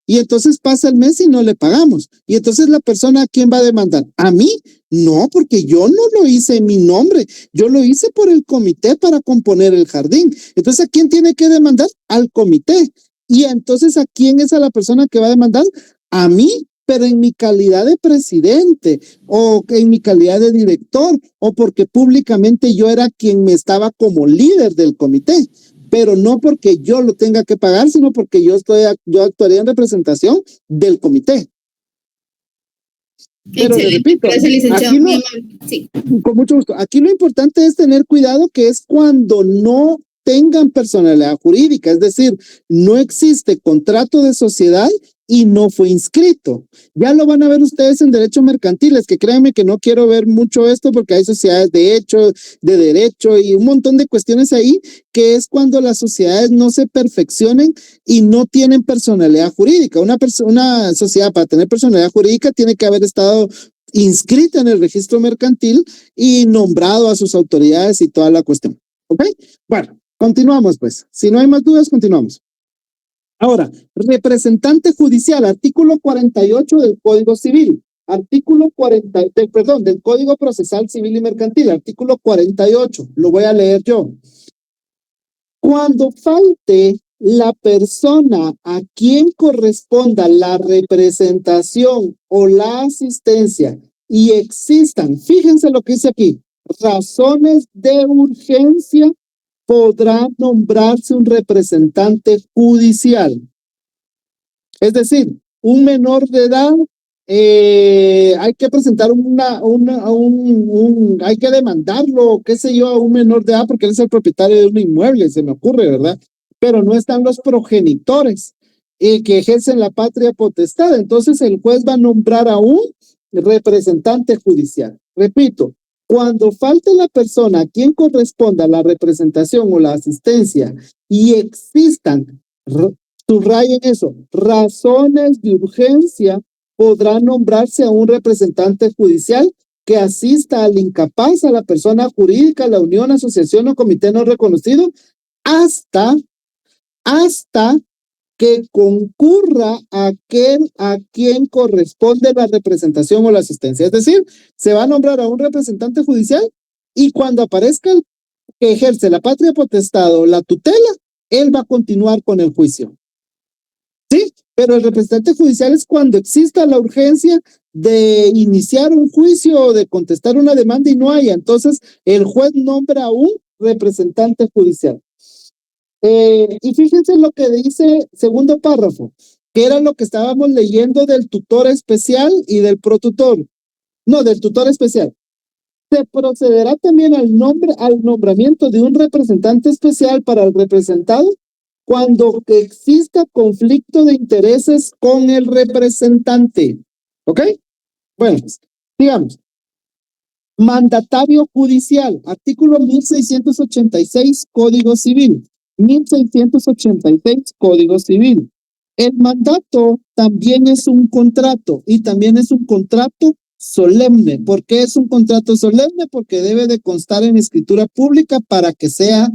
Y entonces pasa el mes y no le pagamos. Y entonces la persona, ¿a quién va a demandar? ¿A mí? No, porque yo no lo hice en mi nombre. Yo lo hice por el comité para componer el jardín. Entonces, ¿a quién tiene que demandar? Al comité. Y entonces, ¿a quién es a la persona que va a demandar? A mí, pero en mi calidad de presidente o en mi calidad de director o porque públicamente yo era quien me estaba como líder del comité. Pero no porque yo lo tenga que pagar, sino porque yo actuaría en representación del comité. Pero le repito, aquí sí. Con mucho gusto. Aquí lo importante es tener cuidado que es cuando no tengan personalidad jurídica, es decir, no existe contrato de sociedad y no fue inscrito. Ya lo van a ver ustedes en derecho mercantil, es que créanme que no quiero ver mucho esto porque hay sociedades de hecho, de derecho y un montón de cuestiones ahí que es cuando las sociedades no se perfeccionen y no tienen personalidad jurídica. Una sociedad para tener personalidad jurídica tiene que haber estado inscrita en el registro mercantil y nombrado a sus autoridades y toda la cuestión. ¿Ok? Bueno, continuamos pues. Si no hay más dudas, continuamos. Ahora, representante judicial, artículo 48 del Código Civil, del Código Procesal Civil y Mercantil, artículo 48, lo voy a leer yo. Cuando falte la persona a quien corresponda la representación o la asistencia y existan, fíjense lo que dice aquí, razones de urgencia, podrá nombrarse un representante judicial. Es decir, un menor de edad, hay que presentar hay que demandarlo, qué sé yo, a un menor de edad porque él es el propietario de un inmueble, se me ocurre, ¿verdad? Pero no están los progenitores que ejercen la patria potestad. Entonces el juez va a nombrar a un representante judicial. Repito, cuando falte la persona a quien corresponda la representación o la asistencia y existan, subrayen eso, razones de urgencia, podrá nombrarse a un representante judicial que asista al incapaz, a la persona jurídica, a la unión, asociación o comité no reconocido, hasta que concurra aquel a quien corresponde la representación o la asistencia. Es decir, se va a nombrar a un representante judicial y cuando aparezca el que ejerce la patria potestad o la tutela, él va a continuar con el juicio. ¿Sí? Pero el representante judicial es cuando exista la urgencia de iniciar un juicio o de contestar una demanda y no haya. Entonces, el juez nombra a un representante judicial. Y fíjense lo que dice segundo párrafo, que era lo que estábamos leyendo del tutor especial y del protutor. No, del tutor especial. Se procederá también al nombramiento de un representante especial para el representado cuando exista conflicto de intereses con el representante. ¿Ok? Bueno, pues, digamos, mandatario judicial, artículo 1686, Código Civil. 1686, Código Civil. El mandato también es un contrato y también es un contrato solemne. ¿Por qué es un contrato solemne? Porque debe de constar en escritura pública para que sea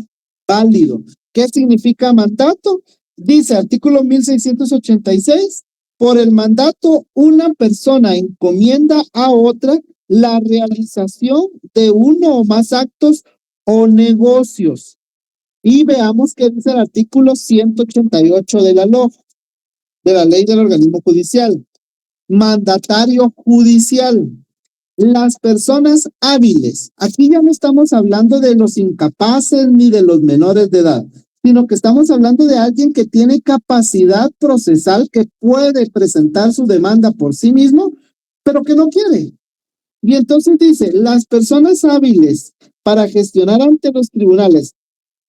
válido. ¿Qué significa mandato? Dice artículo 1686, por el mandato una persona encomienda a otra la realización de uno o más actos o negocios. Y veamos qué dice el artículo 188 de la LOJ, de la Ley del Organismo Judicial. Mandatario judicial. Las personas hábiles. Aquí ya no estamos hablando de los incapaces ni de los menores de edad, sino que estamos hablando de alguien que tiene capacidad procesal, que puede presentar su demanda por sí mismo, pero que no quiere. Y entonces dice, las personas hábiles para gestionar ante los tribunales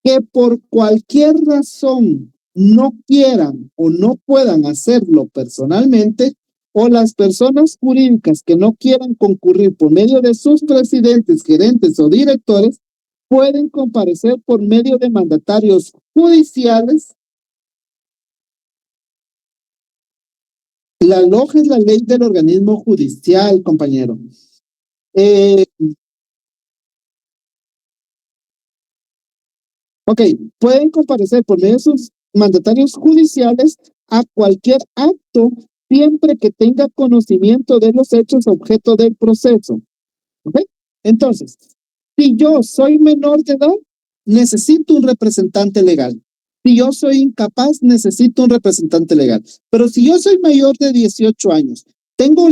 que por cualquier razón no quieran o no puedan hacerlo personalmente, o las personas jurídicas que no quieran concurrir por medio de sus presidentes, gerentes o directores, pueden comparecer por medio de mandatarios judiciales. La LOJ es la ley del organismo judicial, compañero. Ok, pueden comparecer por medio de sus mandatarios judiciales a cualquier acto siempre que tenga conocimiento de los hechos objeto del proceso. ¿Ok? Entonces, si yo soy menor de edad, necesito un representante legal. Si yo soy incapaz, necesito un representante legal. Pero si yo soy mayor de 18 años, tengo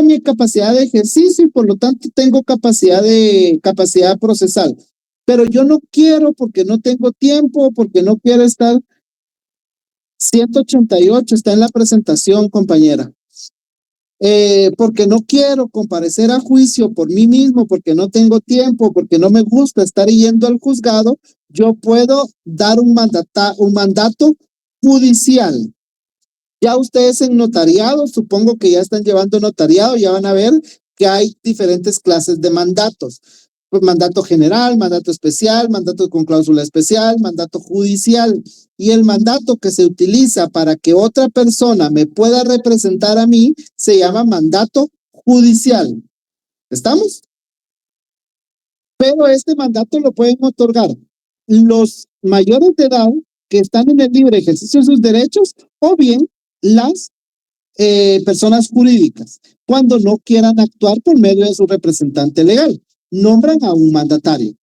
mi capacidad de ejercicio y por lo tanto tengo capacidad procesal. Pero yo no quiero porque no tengo tiempo, porque no quiero estar. 188 está en la presentación, compañera. Porque no quiero comparecer a juicio por mí mismo, porque no tengo tiempo, porque no me gusta estar yendo al juzgado, yo puedo dar un mandato judicial. Ya ustedes en notariado, supongo que ya están llevando notariado, ya van a ver que hay diferentes clases de mandatos. Pues mandato general, mandato especial, mandato con cláusula especial, mandato judicial. Y el mandato que se utiliza para que otra persona me pueda representar a mí se llama mandato judicial. ¿Estamos? Pero este mandato lo pueden otorgar los mayores de edad que están en el libre ejercicio de sus derechos o bien las personas jurídicas cuando no quieran actuar por medio de su representante legal. Nombran a un mandatario.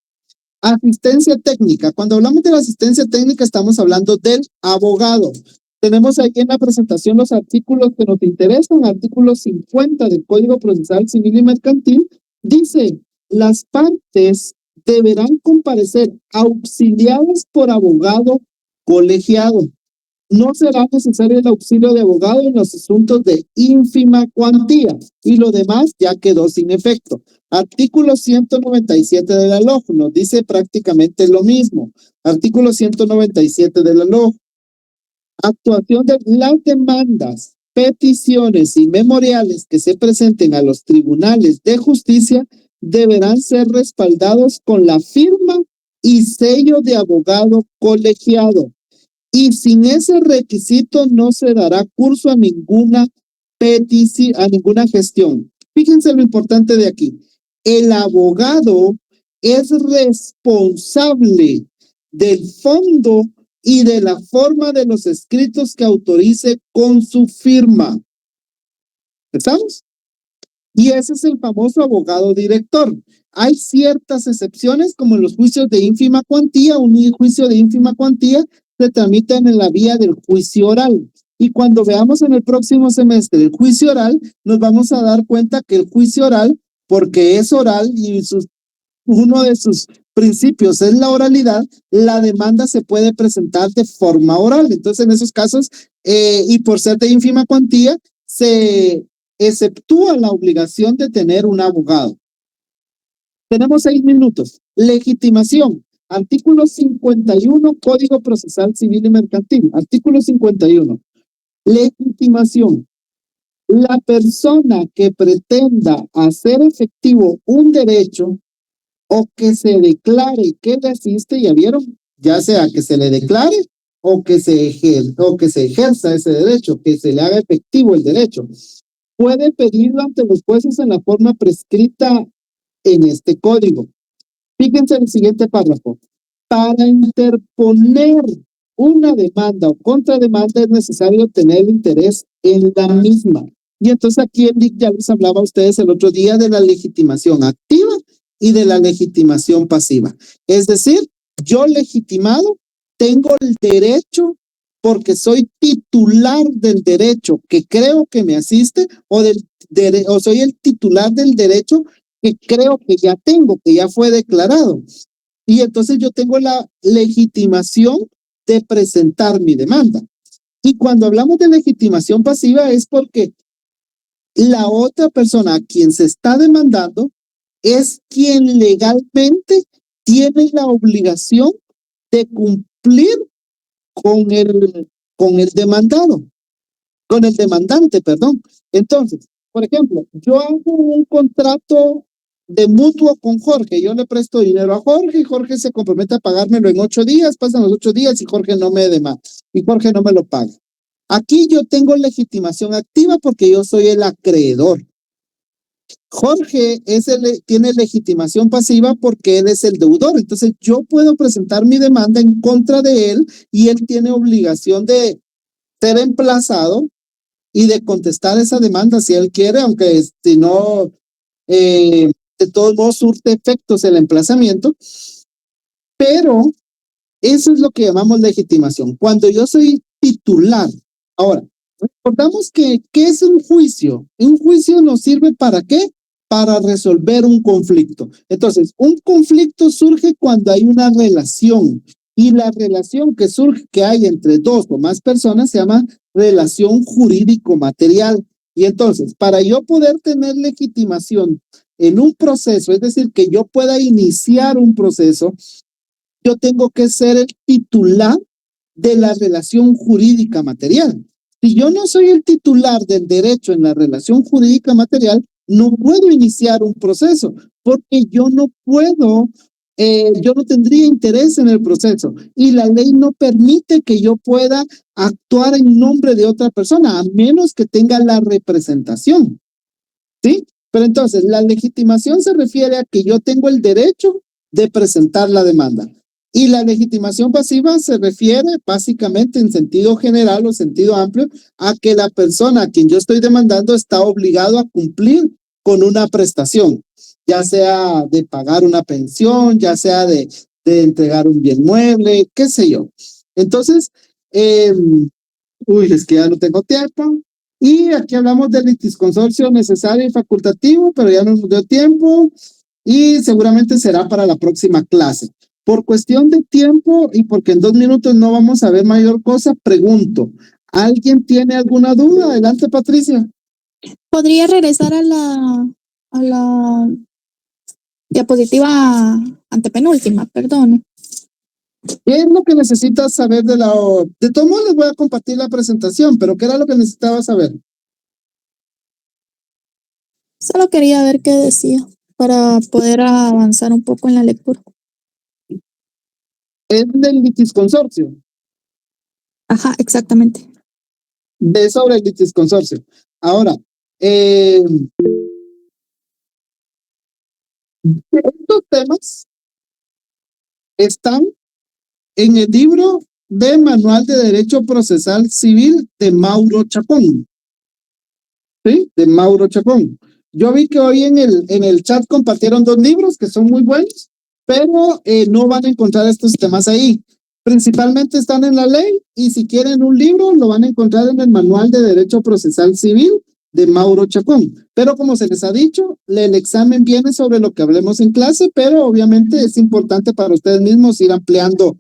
Asistencia técnica. Cuando hablamos de la asistencia técnica estamos hablando del abogado. Tenemos ahí en la presentación los artículos que nos interesan. Artículo 50 del Código Procesal Civil y Mercantil dice, las partes deberán comparecer auxiliadas por abogado colegiado. No será necesario el auxilio de abogado en los asuntos de ínfima cuantía y lo demás ya quedó sin efecto. Artículo 197 de la LOJ nos dice prácticamente lo mismo. Artículo 197 de la LOJ. Actuación de las demandas, peticiones y memoriales que se presenten a los tribunales de justicia deberán ser respaldados con la firma y sello de abogado colegiado. Y sin ese requisito no se dará curso a ninguna petición, a ninguna gestión. Fíjense lo importante de aquí. El abogado es responsable del fondo y de la forma de los escritos que autorice con su firma. ¿Estamos? Y ese es el famoso abogado director. Hay ciertas excepciones como en los juicios de ínfima cuantía. Un juicio de ínfima cuantía se tramitan en la vía del juicio oral. Y cuando veamos en el próximo semestre el juicio oral, nos vamos a dar cuenta que el juicio oral, porque es oral y uno de sus principios es la oralidad, la demanda se puede presentar de forma oral. Entonces, en esos casos, y por ser de ínfima cuantía, se exceptúa la obligación de tener un abogado. Tenemos 6 minutos. Legitimación. Artículo 51, Código Procesal Civil y Mercantil. Artículo 51. Legitimación. La persona que pretenda hacer efectivo un derecho o que se declare que le asiste, ya vieron, ya sea que se le declare o que se ejerza ese derecho, que se le haga efectivo el derecho, puede pedirlo ante los jueces en la forma prescrita en este código. Fíjense en el siguiente párrafo. Para interponer una demanda o contrademanda es necesario tener interés en la misma. Y entonces aquí ya les hablaba a ustedes el otro día de la legitimación activa y de la legitimación pasiva. Es decir, yo legitimado tengo el derecho porque soy titular del derecho que creo que me asiste o soy el titular del derecho que creo que ya tengo, que ya fue declarado. Y entonces yo tengo la legitimación de presentar mi demanda. Y cuando hablamos de legitimación pasiva es porque la otra persona a quien se está demandando es quien legalmente tiene la obligación de cumplir con el demandante, perdón. Entonces, por ejemplo, yo hago un contrato de mutuo con Jorge, yo le presto dinero a Jorge y Jorge se compromete a pagármelo en 8 días, pasan los 8 días y Jorge no me demanda y Jorge no me lo paga. Aquí yo tengo legitimación activa porque yo soy el acreedor. Jorge tiene legitimación pasiva porque él es el deudor. Entonces yo puedo presentar mi demanda en contra de él y él tiene obligación de ser emplazado y de contestar esa demanda si él quiere, aunque si no, de todos modos surte efectos el emplazamiento. Pero eso es lo que llamamos legitimación. Cuando yo soy titular. Ahora, recordamos ¿qué es un juicio? Un juicio nos sirve ¿para qué? Para resolver un conflicto. Entonces, un conflicto surge cuando hay una relación y la relación que hay entre 2 o más personas se llama relación jurídico-material. Y entonces, para yo poder tener legitimación en un proceso, es decir, que yo pueda iniciar un proceso, yo tengo que ser el titular de la relación jurídica material. Si yo no soy el titular del derecho en la relación jurídica material, no puedo iniciar un proceso porque yo no tendría interés en el proceso y la ley no permite que yo pueda actuar en nombre de otra persona a menos que tenga la representación. ¿Sí? Pero entonces la legitimación se refiere a que yo tengo el derecho de presentar la demanda. Y la legitimación pasiva se refiere básicamente en sentido general o sentido amplio a que la persona a quien yo estoy demandando está obligado a cumplir con una prestación, ya sea de pagar una pensión, ya sea de entregar un bien mueble, qué sé yo. Entonces, es que ya no tengo tiempo. Y aquí hablamos del litisconsorcio necesario y facultativo, pero ya no nos dio tiempo y seguramente será para la próxima clase. Por cuestión de tiempo y porque en 2 minutos no vamos a ver mayor cosa, pregunto, ¿alguien tiene alguna duda? Adelante, Patricia. ¿Podría regresar a la diapositiva antepenúltima? Perdón. ¿Qué es lo que necesitas saber de todos modos les voy a compartir la presentación, pero ¿qué era lo que necesitabas saber? Solo quería ver qué decía para poder avanzar un poco en la lectura. Es del litisconsorcio. Ajá, exactamente. De sobre el litisconsorcio. Ahora, estos temas están en el libro de Manual de Derecho Procesal Civil de Mauro Chacón. ¿Sí? De Mauro Chacón. Yo vi que hoy en el chat compartieron 2 libros que son muy buenos, pero no van a encontrar estos temas ahí. Principalmente están en la ley y si quieren un libro lo van a encontrar en el Manual de Derecho Procesal Civil de Mauro Chacón. Pero como se les ha dicho, el examen viene sobre lo que hablemos en clase, pero obviamente es importante para ustedes mismos ir ampliando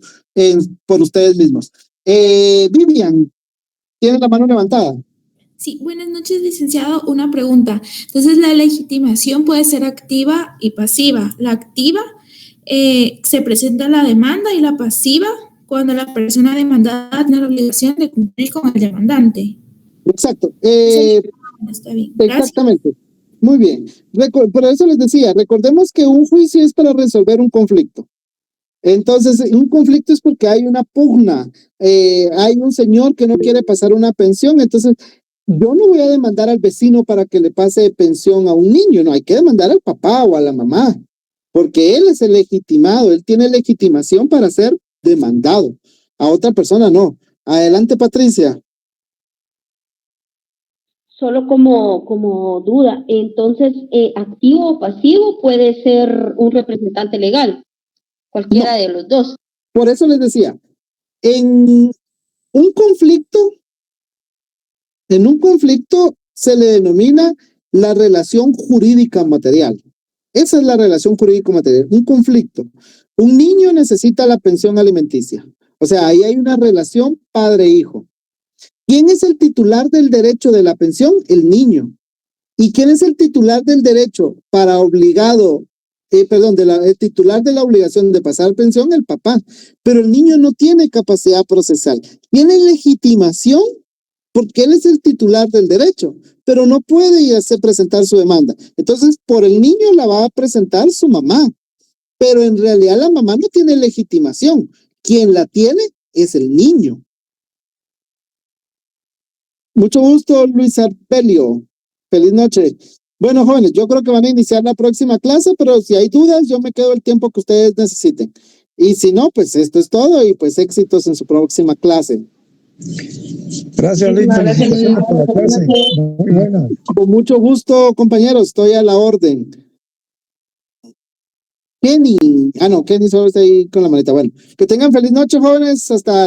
por ustedes mismos. Vivian, ¿tiene la mano levantada? Sí, buenas noches, licenciado. Una pregunta. Entonces, la legitimación puede ser activa y pasiva. La activa se presenta la demanda y la pasiva cuando la persona demandada tiene la obligación de cumplir con el demandante. Exacto. Está bien. Gracias. Exactamente. Muy bien. Por eso les decía, recordemos que un juicio es para resolver un conflicto. Entonces, un conflicto es porque hay una pugna, hay un señor que no quiere pasar una pensión, entonces yo no voy a demandar al vecino para que le pase pensión a un niño, no, hay que demandar al papá o a la mamá, porque él es el legitimado, él tiene legitimación para ser demandado, a otra persona no. Adelante, Patricia. Solo como duda, entonces, activo o pasivo puede ser un representante legal, cualquiera de los dos. Por eso les decía, en un conflicto se le denomina la relación jurídica material. Esa es la relación jurídica material, un conflicto. Un niño necesita la pensión alimenticia. O sea, ahí hay una relación padre-hijo. ¿Quién es el titular del derecho de la pensión? El niño. ¿Y quién es el titular del derecho para obligado? El titular de la obligación de pasar pensión, el papá. Pero el niño no tiene capacidad procesal. Tiene legitimación porque él es el titular del derecho, pero no puede presentar su demanda. Entonces, por el niño la va a presentar su mamá. Pero en realidad la mamá no tiene legitimación. Quien la tiene es el niño. Mucho gusto, Luis Arpelio. Feliz noche. Bueno, jóvenes, yo creo que van a iniciar la próxima clase, pero si hay dudas, yo me quedo el tiempo que ustedes necesiten. Y si no, pues esto es todo y pues éxitos en su próxima clase. Gracias, Lick. Felicitaciones por la clase. Muy buena. Con mucho gusto, compañeros, estoy a la orden. Kenny solo está ahí con la maleta. Bueno, que tengan feliz noche, jóvenes. Hasta